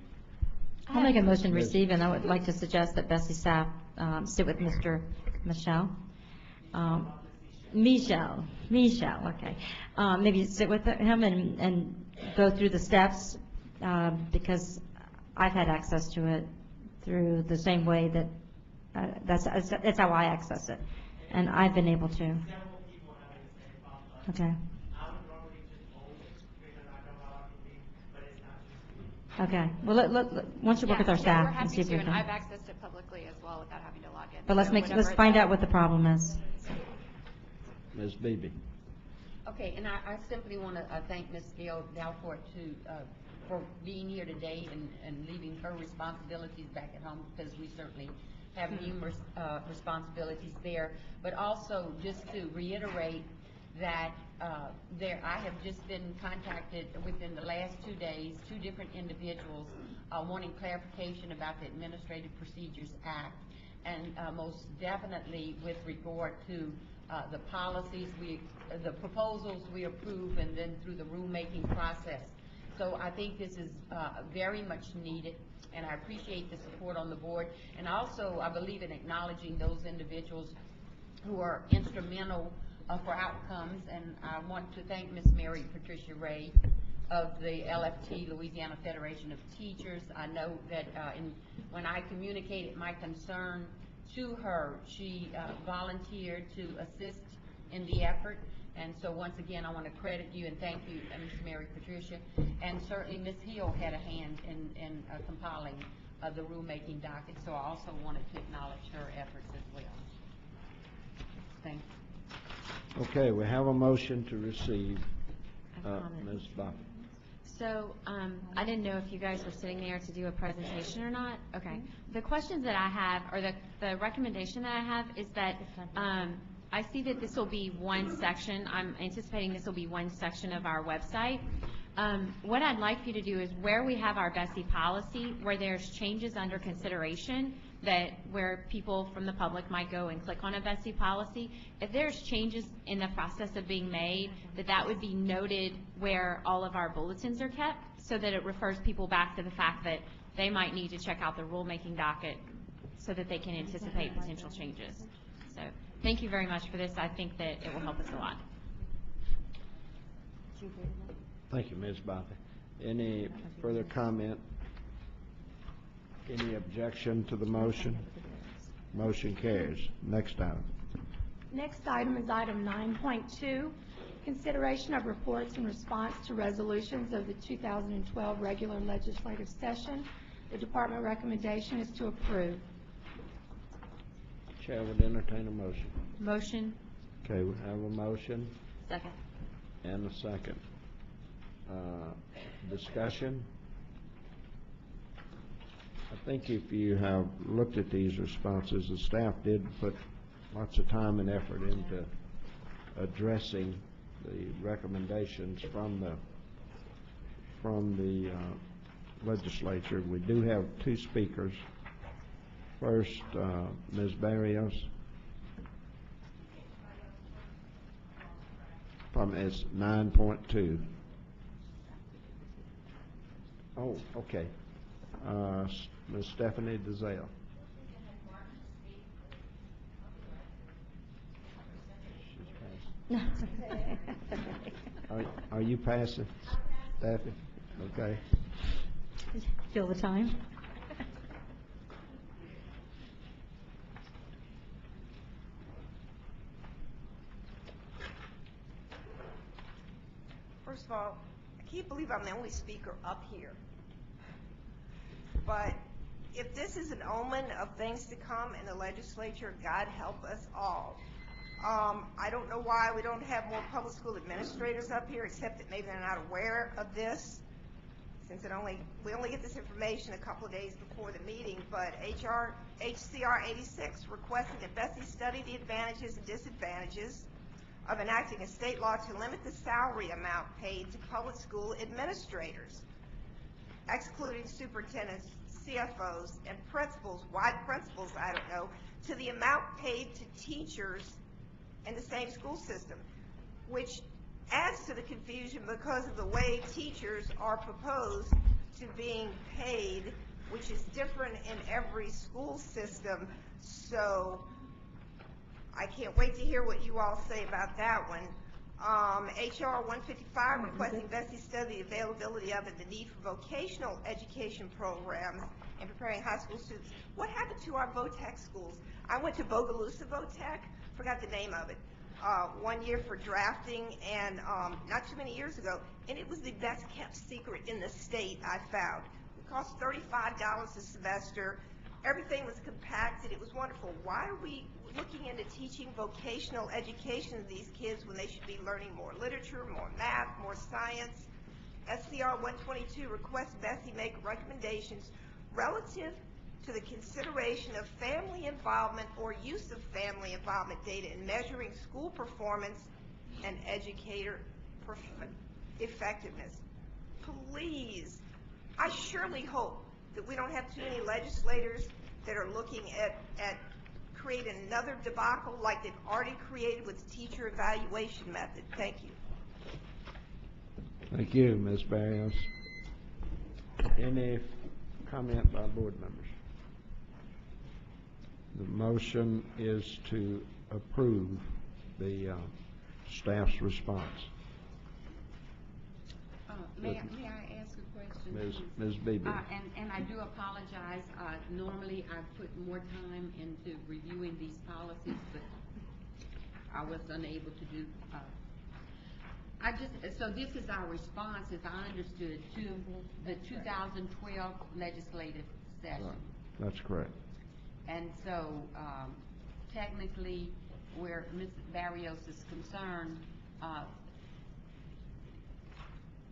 I'll make a motion to receive, and I would like to suggest that BESE staff sit with Mr. Michel. Michel, okay. Maybe sit with him and go through the steps because I've had access to it through the same way that, that's how I access it, and I've been able to. Okay. Okay, well, once you work with our staff We're and see happy if to, we and can. I've accessed it publicly as well without having to log in. But let's So let's whatever find the- out what the problem is. Ms. Beebe. Okay, and I simply want to thank Ms. Gail Dalford for being here today and leaving her responsibilities back at home, because we certainly have numerous responsibilities there. But also, just to reiterate that I have just been contacted within the last 2 days, 2 different individuals wanting clarification about the Administrative Procedures Act, and most definitely with regard to the policies, the proposals we approve, and then through the rulemaking process. So I think this is very much needed, and I appreciate the support on the board. And also, I believe in acknowledging those individuals who are instrumental for outcomes, and I want to thank Ms. Mary Patricia Ray of the LFT, Louisiana Federation of Teachers. I know that when I communicated my concern to her, she volunteered to assist in the effort. And so once again, I want to credit you and thank you, Ms. Mary Patricia. And certainly Ms. Hill had a hand in compiling the rulemaking docket, so I also wanted to acknowledge her efforts as well. Thank you. Okay, we have a motion to receive. Ms. Bob. So, I didn't know if you guys were sitting there to do a presentation or not. Okay. The questions that I have, or the recommendation that I have is that, I see that this will be one section. I'm anticipating this will be one section of our website. What I'd like you to do is where we have our BESE policy, where there's changes under consideration, that where people from the public might go and click on a BESE policy, if there's changes in the process of being made, that would be noted where all of our bulletins are kept, so that it refers people back to the fact that they might need to check out the rulemaking docket so that they can anticipate potential changes. So thank you very much for this. I think that it will help us a lot. Thank you, Ms. Bobby. Any further comment? Any objection to the motion? Motion carries. Next item. Next item is item 9.2, consideration of reports in response to resolutions of the 2012 regular legislative session. The department recommendation is to approve. Chair would entertain a motion. Motion. Okay, we have a motion Second. and a second. Discussion? I think if you have looked at these responses, the staff did put lots of time and effort into addressing the recommendations from the legislature. We do have 2 speakers. First, Ms. Barrios. Problem is 9.2. Oh, okay. Ms. Stephanie DeZale. Are you passing, Stephanie? Okay. Fill the time. First of all, I can't believe I'm the only speaker up here. But if this is an omen of things to come in the legislature, God help us all. I don't know why we don't have more public school administrators up here, except that maybe they're not aware of this, since we only get this information a couple of days before the meeting. But HCR 86 requesting that BESE study the advantages and disadvantages of enacting a state law to limit the salary amount paid to public school administrators, excluding superintendents, CFOs, and principals, why principals, I don't know, to the amount paid to teachers in the same school system, which adds to the confusion because of the way teachers are proposed to being paid, which is different in every school system. So I can't wait to hear what you all say about that one. HR 155, requesting BESE study the availability of and the need for vocational education programs in preparing high school students. What happened to our VOTEC schools? I went to Bogalusa VOTEC, forgot the name of it, 1 year for drafting, and not too many years ago, and it was the best kept secret in the state, I found. It cost $35 a semester. Everything was compacted. It was wonderful. Why are we looking into teaching vocational education to these kids when they should be learning more literature, more math, more science? SCR 122 requests BESE make recommendations relative to the consideration of family involvement or use of family involvement data in measuring school performance and educator effectiveness. Please, I surely hope that we don't have too many legislators that are looking at creating another debacle like they've already created with the teacher evaluation method. Thank you. Thank you, Ms. Barrios. Any comment by board members? The motion is to approve the staff's response. May I ask a question? Ms. Beebe. And I do apologize. Normally I put more time into reviewing these policies, but I was unable to do. So this is our response, as I understood, to the 2012 legislative session. Right. That's correct. And so technically, where Ms. Barrios is concerned,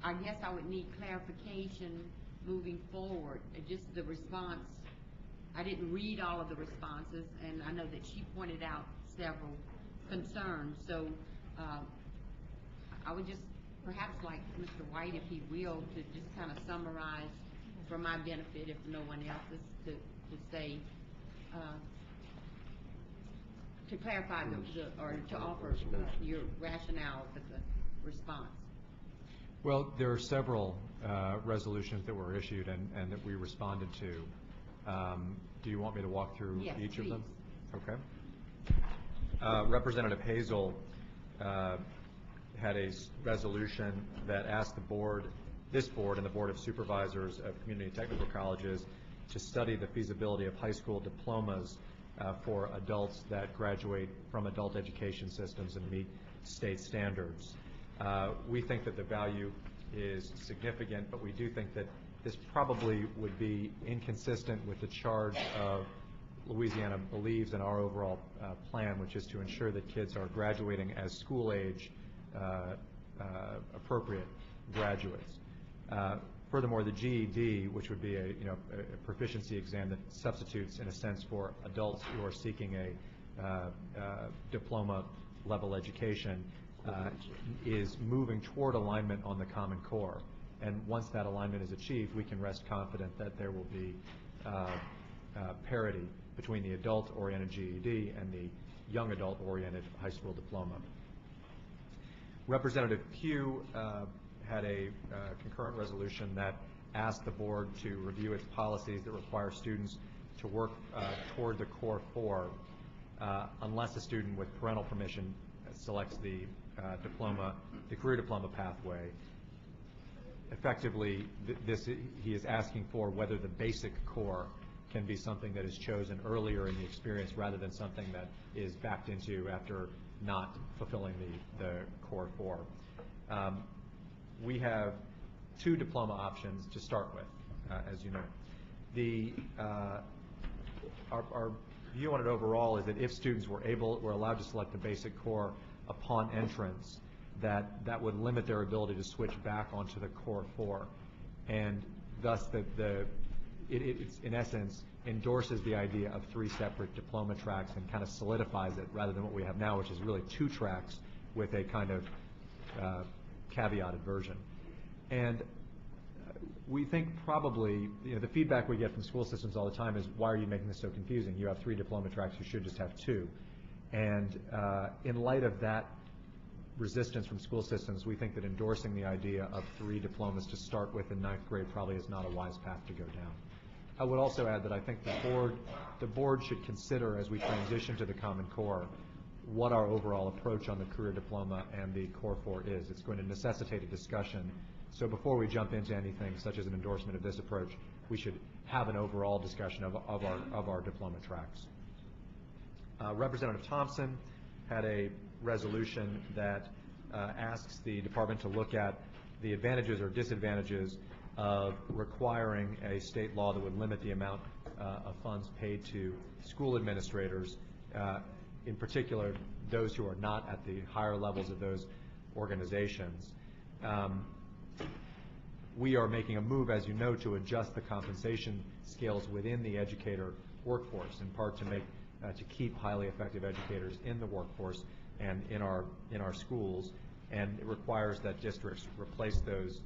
I guess I would need clarification moving forward. Just the response, I didn't read all of the responses, and I know that she pointed out several concerns. So I would just perhaps like Mr. White, if he will, to just kind of summarize for my benefit, if no one else's, to say, to clarify or to offer your rationale for the response. Well, there are several resolutions that were issued and that we responded to. Do you want me to walk through each of them? Okay. Representative Hazel had a resolution that asked the board, this board and the Board of Supervisors of Community Technical Colleges to study the feasibility of high school diplomas for adults that graduate from adult education systems and meet state standards. We think that the value is significant, but we do think that this probably would be inconsistent with the charge of Louisiana believes in our overall plan, which is to ensure that kids are graduating as school-age appropriate graduates. Furthermore, the GED, which would be a proficiency exam that substitutes in a sense for adults who are seeking a diploma level education, is moving toward alignment on the Common Core. And once that alignment is achieved, we can rest confident that there will be parity between the adult-oriented GED and the young adult-oriented high school diploma. Representative Pugh had a concurrent resolution that asked the board to review its policies that require students to work toward the Core 4 unless a student with parental permission selects the career diploma pathway. Effectively, he is asking for whether the basic core can be something that is chosen earlier in the experience rather than something that is backed into after not fulfilling the Core 4. We have two diploma options to start with, as you know. Our view on it overall is that if students were allowed to select the basic core upon entrance, that would limit their ability to switch back onto the Core 4, and thus it in essence endorses the idea of 3 separate diploma tracks and kind of solidifies it rather than what we have now, which is really 2 tracks with a kind of caveated version. And we think probably, the feedback we get from school systems all the time is, why are you making this so confusing? You have 3 diploma tracks, you should just have 2. And in light of that resistance from school systems, we think that endorsing the idea of 3 diplomas to start with in 9th grade probably is not a wise path to go down. I would also add that I think the board should consider, as we transition to the Common Core, what our overall approach on the career diploma and the Core 4 is. It's going to necessitate a discussion. So before we jump into anything such as an endorsement of this approach, we should have an overall discussion of our diploma tracks. Representative Thompson had a resolution that asks the department to look at the advantages or disadvantages of requiring a state law that would limit the amount of funds paid to school administrators, in particular those who are not at the higher levels of those organizations. We are making a move, as you know, to adjust the compensation scales within the educator workforce, in part to keep highly effective educators in the workforce and in our schools, and it requires that districts replace those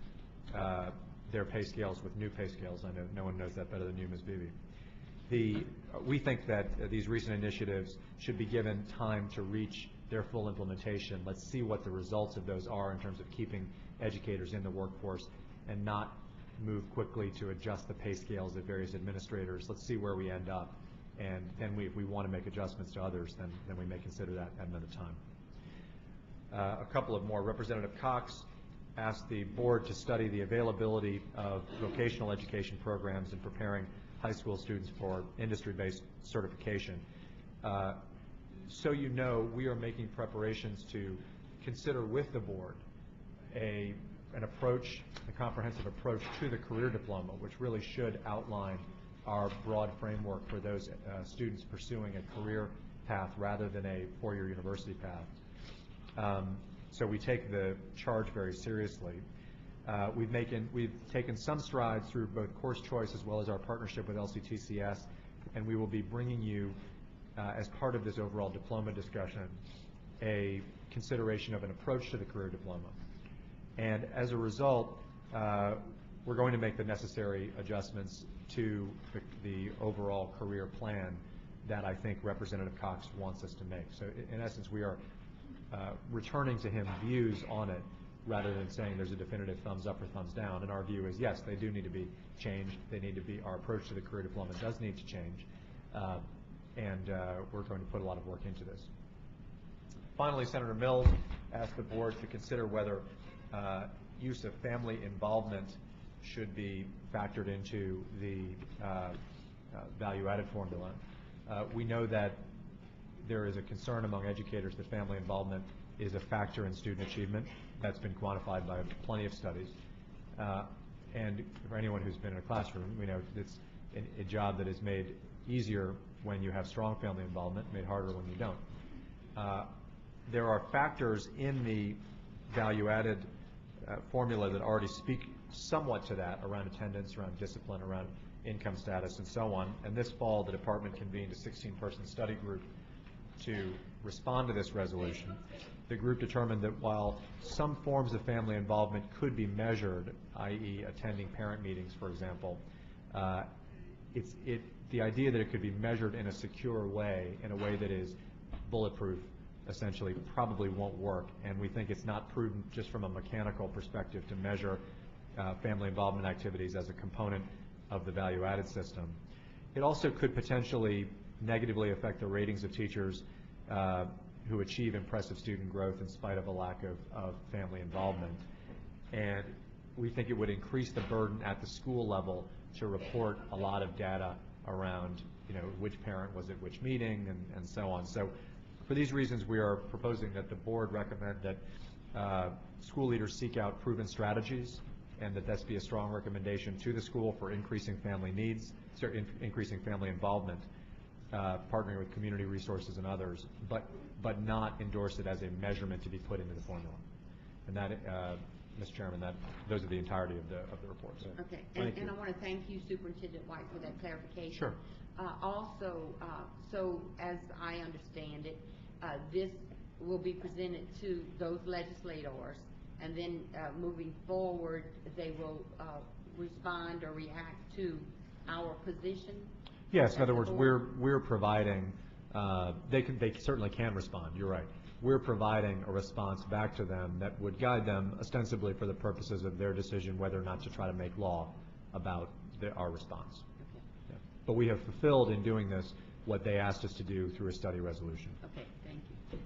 their pay scales with new pay scales. I know no one knows that better than you, Ms. Beebe. We think that these recent initiatives should be given time to reach their full implementation. Let's see what the results of those are in terms of keeping educators in the workforce and not move quickly to adjust the pay scales of various administrators. Let's see where we end up. And then if we want to make adjustments to others, then we may consider that at another time. A couple of more. Representative Cox asked the board to study the availability of vocational education programs in preparing high school students for industry-based certification. So you know, we are making preparations to consider with the board a comprehensive approach to the career diploma, which really should outline our broad framework for those students pursuing a career path rather than a four-year university path. So we take the charge very seriously. We've taken some strides through both course choice as well as our partnership with LCTCS, and we will be bringing you, as part of this overall diploma discussion, a consideration of an approach to the career diploma. And as a result, we're going to make the necessary adjustments to the overall career plan that I think Representative Cox wants us to make. So in essence, we are returning to him views on it rather than saying there's a definitive thumbs up or thumbs down. And our view is, yes, they do need to be changed. They need to be, our approach to the career diploma does need to change. And we're going to put a lot of work into this. Finally, Senator Mills asked the board to consider whether use of family involvement should be factored into the value-added formula. We know that there is a concern among educators that family involvement is a factor in student achievement. That's been quantified by plenty of studies. And for anyone who's been in a classroom, we know it's a job that is made easier when you have strong family involvement, made harder when you don't. There are factors in the value-added formula that already speak somewhat to that, around attendance, around discipline, around income status, and so on. And this fall, the department convened a 16-person study group to respond to this resolution. The group determined that while some forms of family involvement could be measured, i.e. attending parent meetings, for example, the idea that it could be measured in a secure way, in a way that is bulletproof, essentially, probably won't work. And we think it's not prudent, just from a mechanical perspective, to measure family involvement activities as a component of the value-added system. It also could potentially negatively affect the ratings of teachers who achieve impressive student growth in spite of a lack of family involvement. And we think it would increase the burden at the school level to report a lot of data around, which parent was at which meeting and so on. So for these reasons, we are proposing that the board recommend that school leaders seek out proven strategies, and that this be a strong recommendation to the school for increasing family needs, increasing family involvement, partnering with community resources and others, but not endorse it as a measurement to be put into the formula. And that, Mr. Chairman, those are the entirety of the reports. Okay, and I want to thank you, Superintendent White, for that clarification. Sure. Also, so as I understand it, this will be presented to those legislators, and then moving forward, they will respond or react to our position? Yes, in other words, we're providing, they certainly can respond, you're right. We're providing a response back to them that would guide them ostensibly for the purposes of their decision whether or not to try to make law about our response. Okay. Yeah. But we have fulfilled in doing this what they asked us to do through a study resolution. Okay, thank you.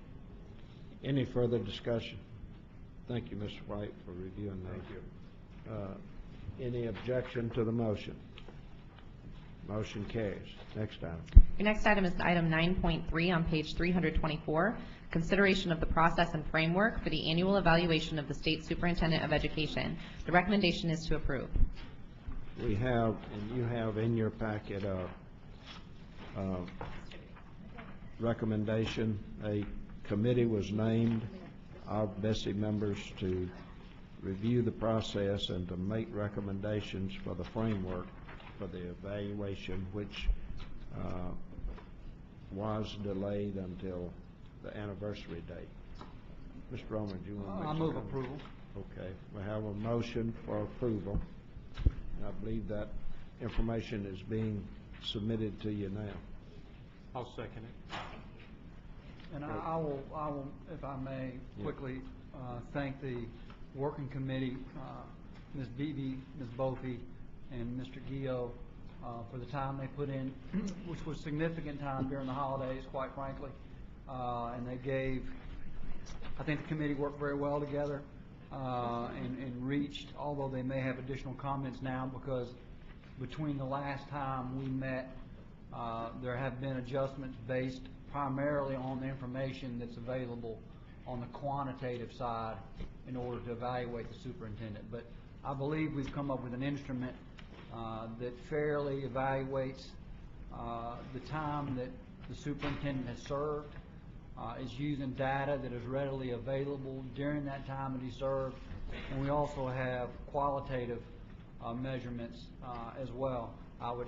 Any further discussion? Thank you, Mr. White, for reviewing that. Thank you. Any objection to the motion? Motion carries. Next item. Your next item is item 9.3 on page 324, consideration of the process and framework for the annual evaluation of the State Superintendent of Education. The recommendation is to approve. We have, and you have in your packet a recommendation. A committee was named of BESE members to review the process and to make recommendations for the framework for the evaluation, which was delayed until the anniversary date. Mr. Roman, do you want to make I some move comments? approval. Okay, we have a motion for approval. And I believe that information is being submitted to you now. I'll second it. And I will, if I may, quickly thank the working committee, Ms. Beebe, Ms. Bophy, and Mr. Gio for the time they put in, which was significant time during the holidays, quite frankly. And they gave, I think the committee worked very well together and reached, although they may have additional comments now, because between the last time we met, there have been adjustments based primarily on the information that's available on the quantitative side in order to evaluate the superintendent. But I believe we've come up with an instrument that fairly evaluates the time that the superintendent has served, is using data that is readily available during that time that he served, and we also have qualitative measurements as well. I would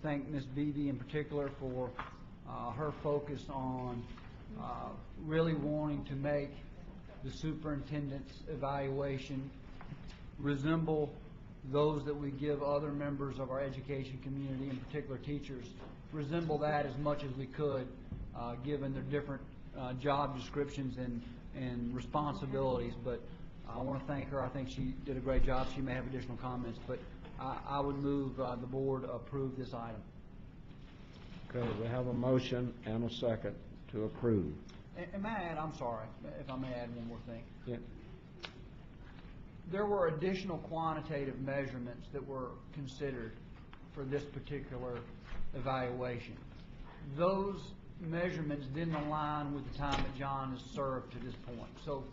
thank Ms. Beebe in particular for her focus on really wanting to make the superintendent's evaluation resemble those that we give other members of our education community, in particular teachers, resemble that as much as we could, given their different job descriptions and responsibilities. But I want to thank her. I think she did a great job. She may have additional comments, but I would move the board approve this item. Okay, we have a motion and a second to approve. And may I add, I'm sorry, if I may add one more thing. Yeah. There were additional quantitative measurements that were considered for this particular evaluation. Those measurements didn't align with the time that John has served to this point. So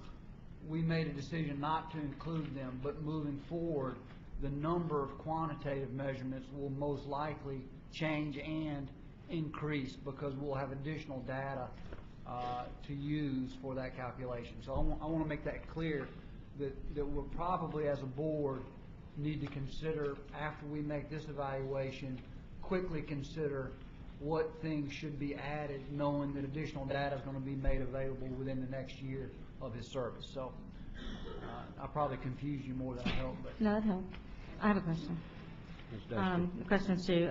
we made a decision not to include them, but moving forward, the number of quantitative measurements will most likely change and increase because we'll have additional data to use for that calculation. So I want to make that clear that we'll probably as a board need to consider, after we make this evaluation, quickly consider what things should be added, knowing that additional data is going to be made available within the next year of his service. So I probably confused you more than I helped. But No, it helped. I have a question. The question is to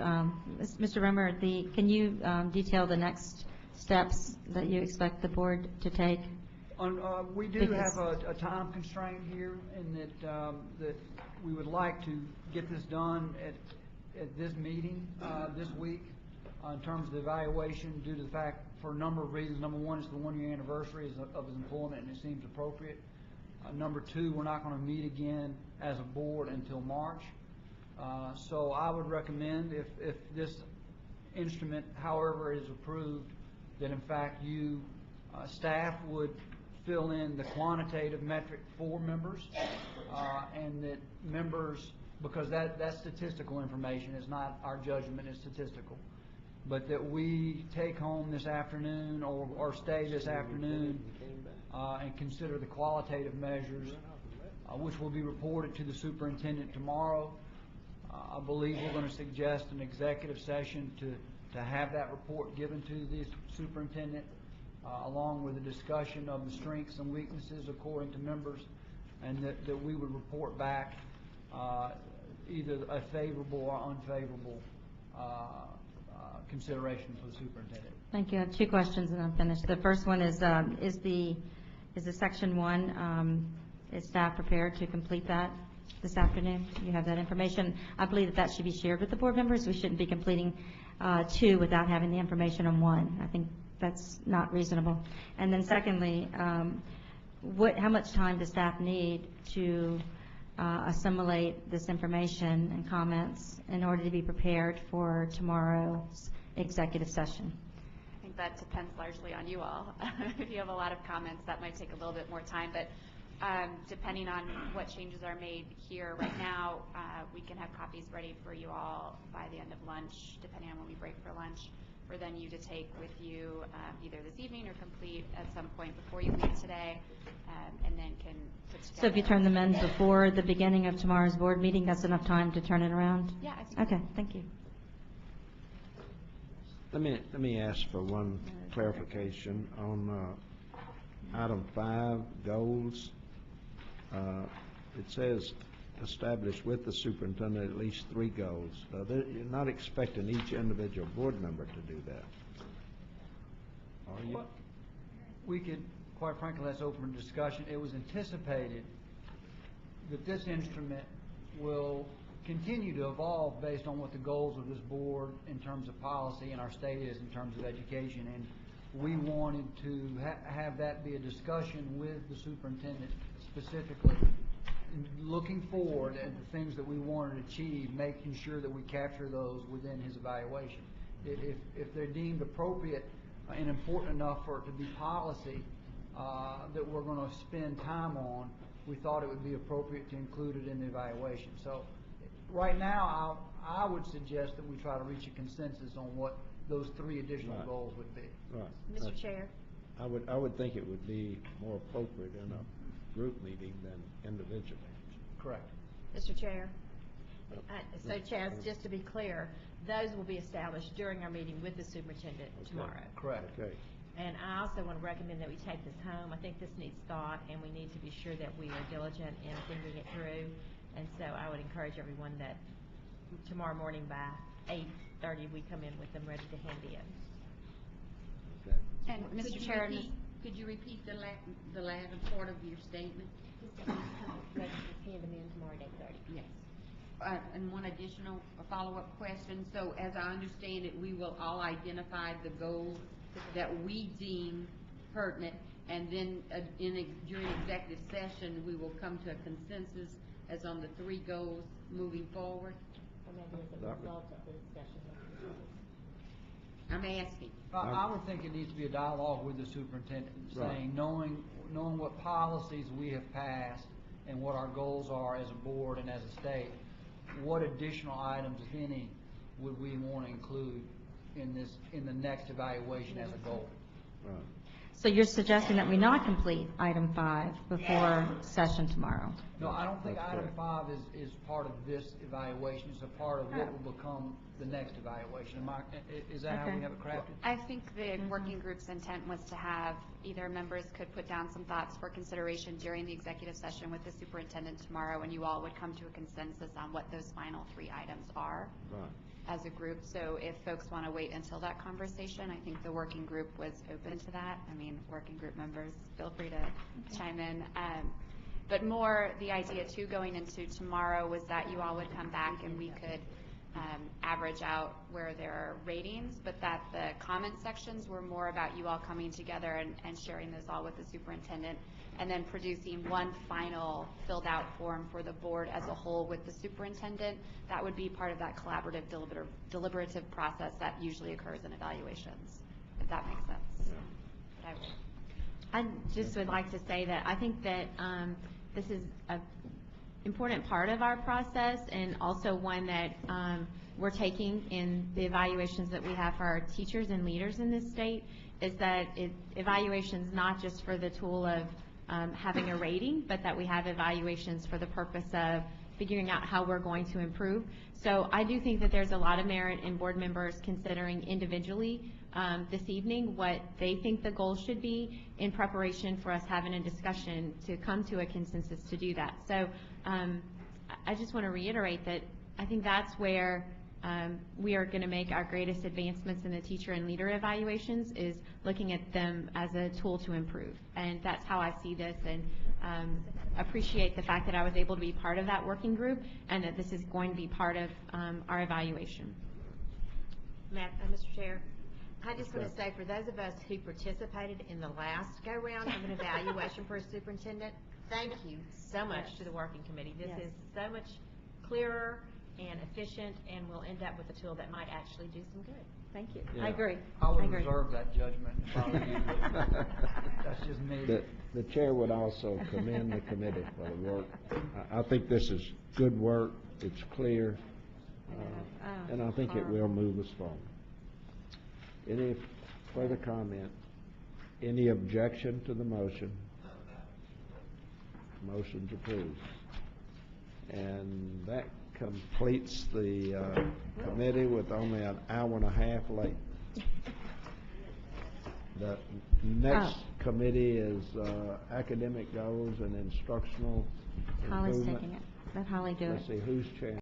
Mr. Rummer. Can you detail the next steps that you expect the board to take? We do have a time constraint here, in that we would like to get this done at this meeting this week in terms of the evaluation, due to the fact, for a number of reasons. Number one, it's the one-year anniversary of his employment, and it seems appropriate. Number two, we're not going to meet again as a board until March. So I would recommend, if this instrument, however, is approved, that in fact you, staff, would fill in the quantitative metric for members, and that members, because that's statistical information, it's not our judgment, it's statistical, but that we take home this afternoon or stay this afternoon and consider the qualitative measures, which will be reported to the superintendent tomorrow. I believe we're going to suggest an executive session to have that report given to the superintendent, along with a discussion of the strengths and weaknesses according to members, and that we would report back either a favorable or unfavorable consideration for the superintendent. Thank you. I have two questions and I'm finished. The first one is the section 1, is staff prepared to complete that this afternoon? You have that information. I believe that should be shared with the board members. We shouldn't be completing 2 without having the information on 1. I think that's not reasonable. And then secondly, how much time does staff need to assimilate this information and comments in order to be prepared for tomorrow's executive session? I think that depends largely on you all. If you have a lot of comments, that might take a little bit more time, but depending on what changes are made here right now, we can have copies ready for you all by the end of lunch, depending on when we break for lunch, for then you to take with you either this evening or complete at some point before you leave today, and then can put together. So if you turn them in before the beginning of tomorrow's board meeting, that's enough time to turn it around? Yeah, I think. Okay, thank you. Let me ask for one clarification on item 5, goals. It says establish with the superintendent at least 3 goals. You're not expecting each individual board member to do that, are you? Well, we could, quite frankly, let's open a discussion. It was anticipated that this instrument will continue to evolve based on what the goals of this board in terms of policy and our state is in terms of education, and we wanted to have that be a discussion with the superintendent specifically, looking forward at the things that we wanted to achieve, making sure that we capture those within his evaluation. If they're deemed appropriate and important enough for it to be policy that we're going to spend time on, we thought it would be appropriate to include it in the evaluation. So right now, I would suggest that we try to reach a consensus on what those 3 additional goals would be. Right. Mr. Chair? I would think it would be more appropriate in a group meeting than individually. Correct. Mr. Chair? So Chaz, just to be clear, those will be established during our meeting with the superintendent tomorrow. Correct. Okay. And I also want to recommend that we take this home. I think this needs thought, and we need to be sure that we are diligent in thinking it through. And so I would encourage everyone that tomorrow morning by 8:30, we come in with them ready to hand in. Okay. And Mr. Chair, could you repeat the latter part of your statement? Ready to hand them in tomorrow at 8:30. Yes. And one additional follow-up question. So as I understand it, we will all identify the goals that we deem pertinent, and then during executive session, we will come to a consensus as on the 3 goals moving forward? Or maybe as a result of the discussion. I'm asking. I would think it needs to be a dialogue with the superintendent, saying, knowing what policies we have passed and what our goals are as a board and as a state, what additional items, if any, would we want to include in the next evaluation as a goal? Right. So you're suggesting that we not complete item 5 before session tomorrow? No, I don't think item 5 is part of this evaluation. It's a part of what will become the next evaluation. Is that how we have it crafted? I think the working group's intent was to have either members could put down some thoughts for consideration during the executive session with the superintendent tomorrow, and you all would come to a consensus on what those final 3 items are. Right. As a group. So if folks want to wait until that conversation, I think the working group was open to that. I mean, working group members, feel free to chime in. But more the idea too going into tomorrow was that you all would come back and we could average out where there are ratings, but that the comment sections were more about you all coming together and sharing those all with the superintendent, and then producing one final filled out form for the board as a whole with the superintendent. That would be part of that collaborative deliberative process that usually occurs in evaluations, if that makes sense. Yeah. I just would like to say that I think that this is an important part of our process, and also one that we're taking in the evaluations that we have for our teachers and leaders in this state, is that evaluations not just for the tool of having a rating, but that we have evaluations for the purpose of figuring out how we're going to improve. So I do think that there's a lot of merit in board members considering individually this evening what they think the goals should be in preparation for us having a discussion to come to a consensus to do that. So I just want to reiterate that I think that's where we are going to make our greatest advancements in the teacher and leader evaluations, is looking at them as a tool to improve. And that's how I see this, and appreciate the fact that I was able to be part of that working group, and that this is going to be part of our evaluation. Mr. Chair? I just want to say, for those of us who participated in the last go-round of an evaluation for a superintendent, thank you so much to the working committee. This Yes. is so much clearer and efficient, and we'll end up with a tool that might actually do some good. Thank you. Yeah. I agree. I would agree. reserve that judgment if I were you, but that's just me. The chair would also commend the committee for the work. I think this is good work, it's clear, and I think it will move us forward. Any further comment? Any objection to the motion? Motion's approved. And that completes the committee with only an hour and a half late. The next committee is academic goals and instructional Holly's improvement. taking it. Let Holly do it. Let's see, who's chair?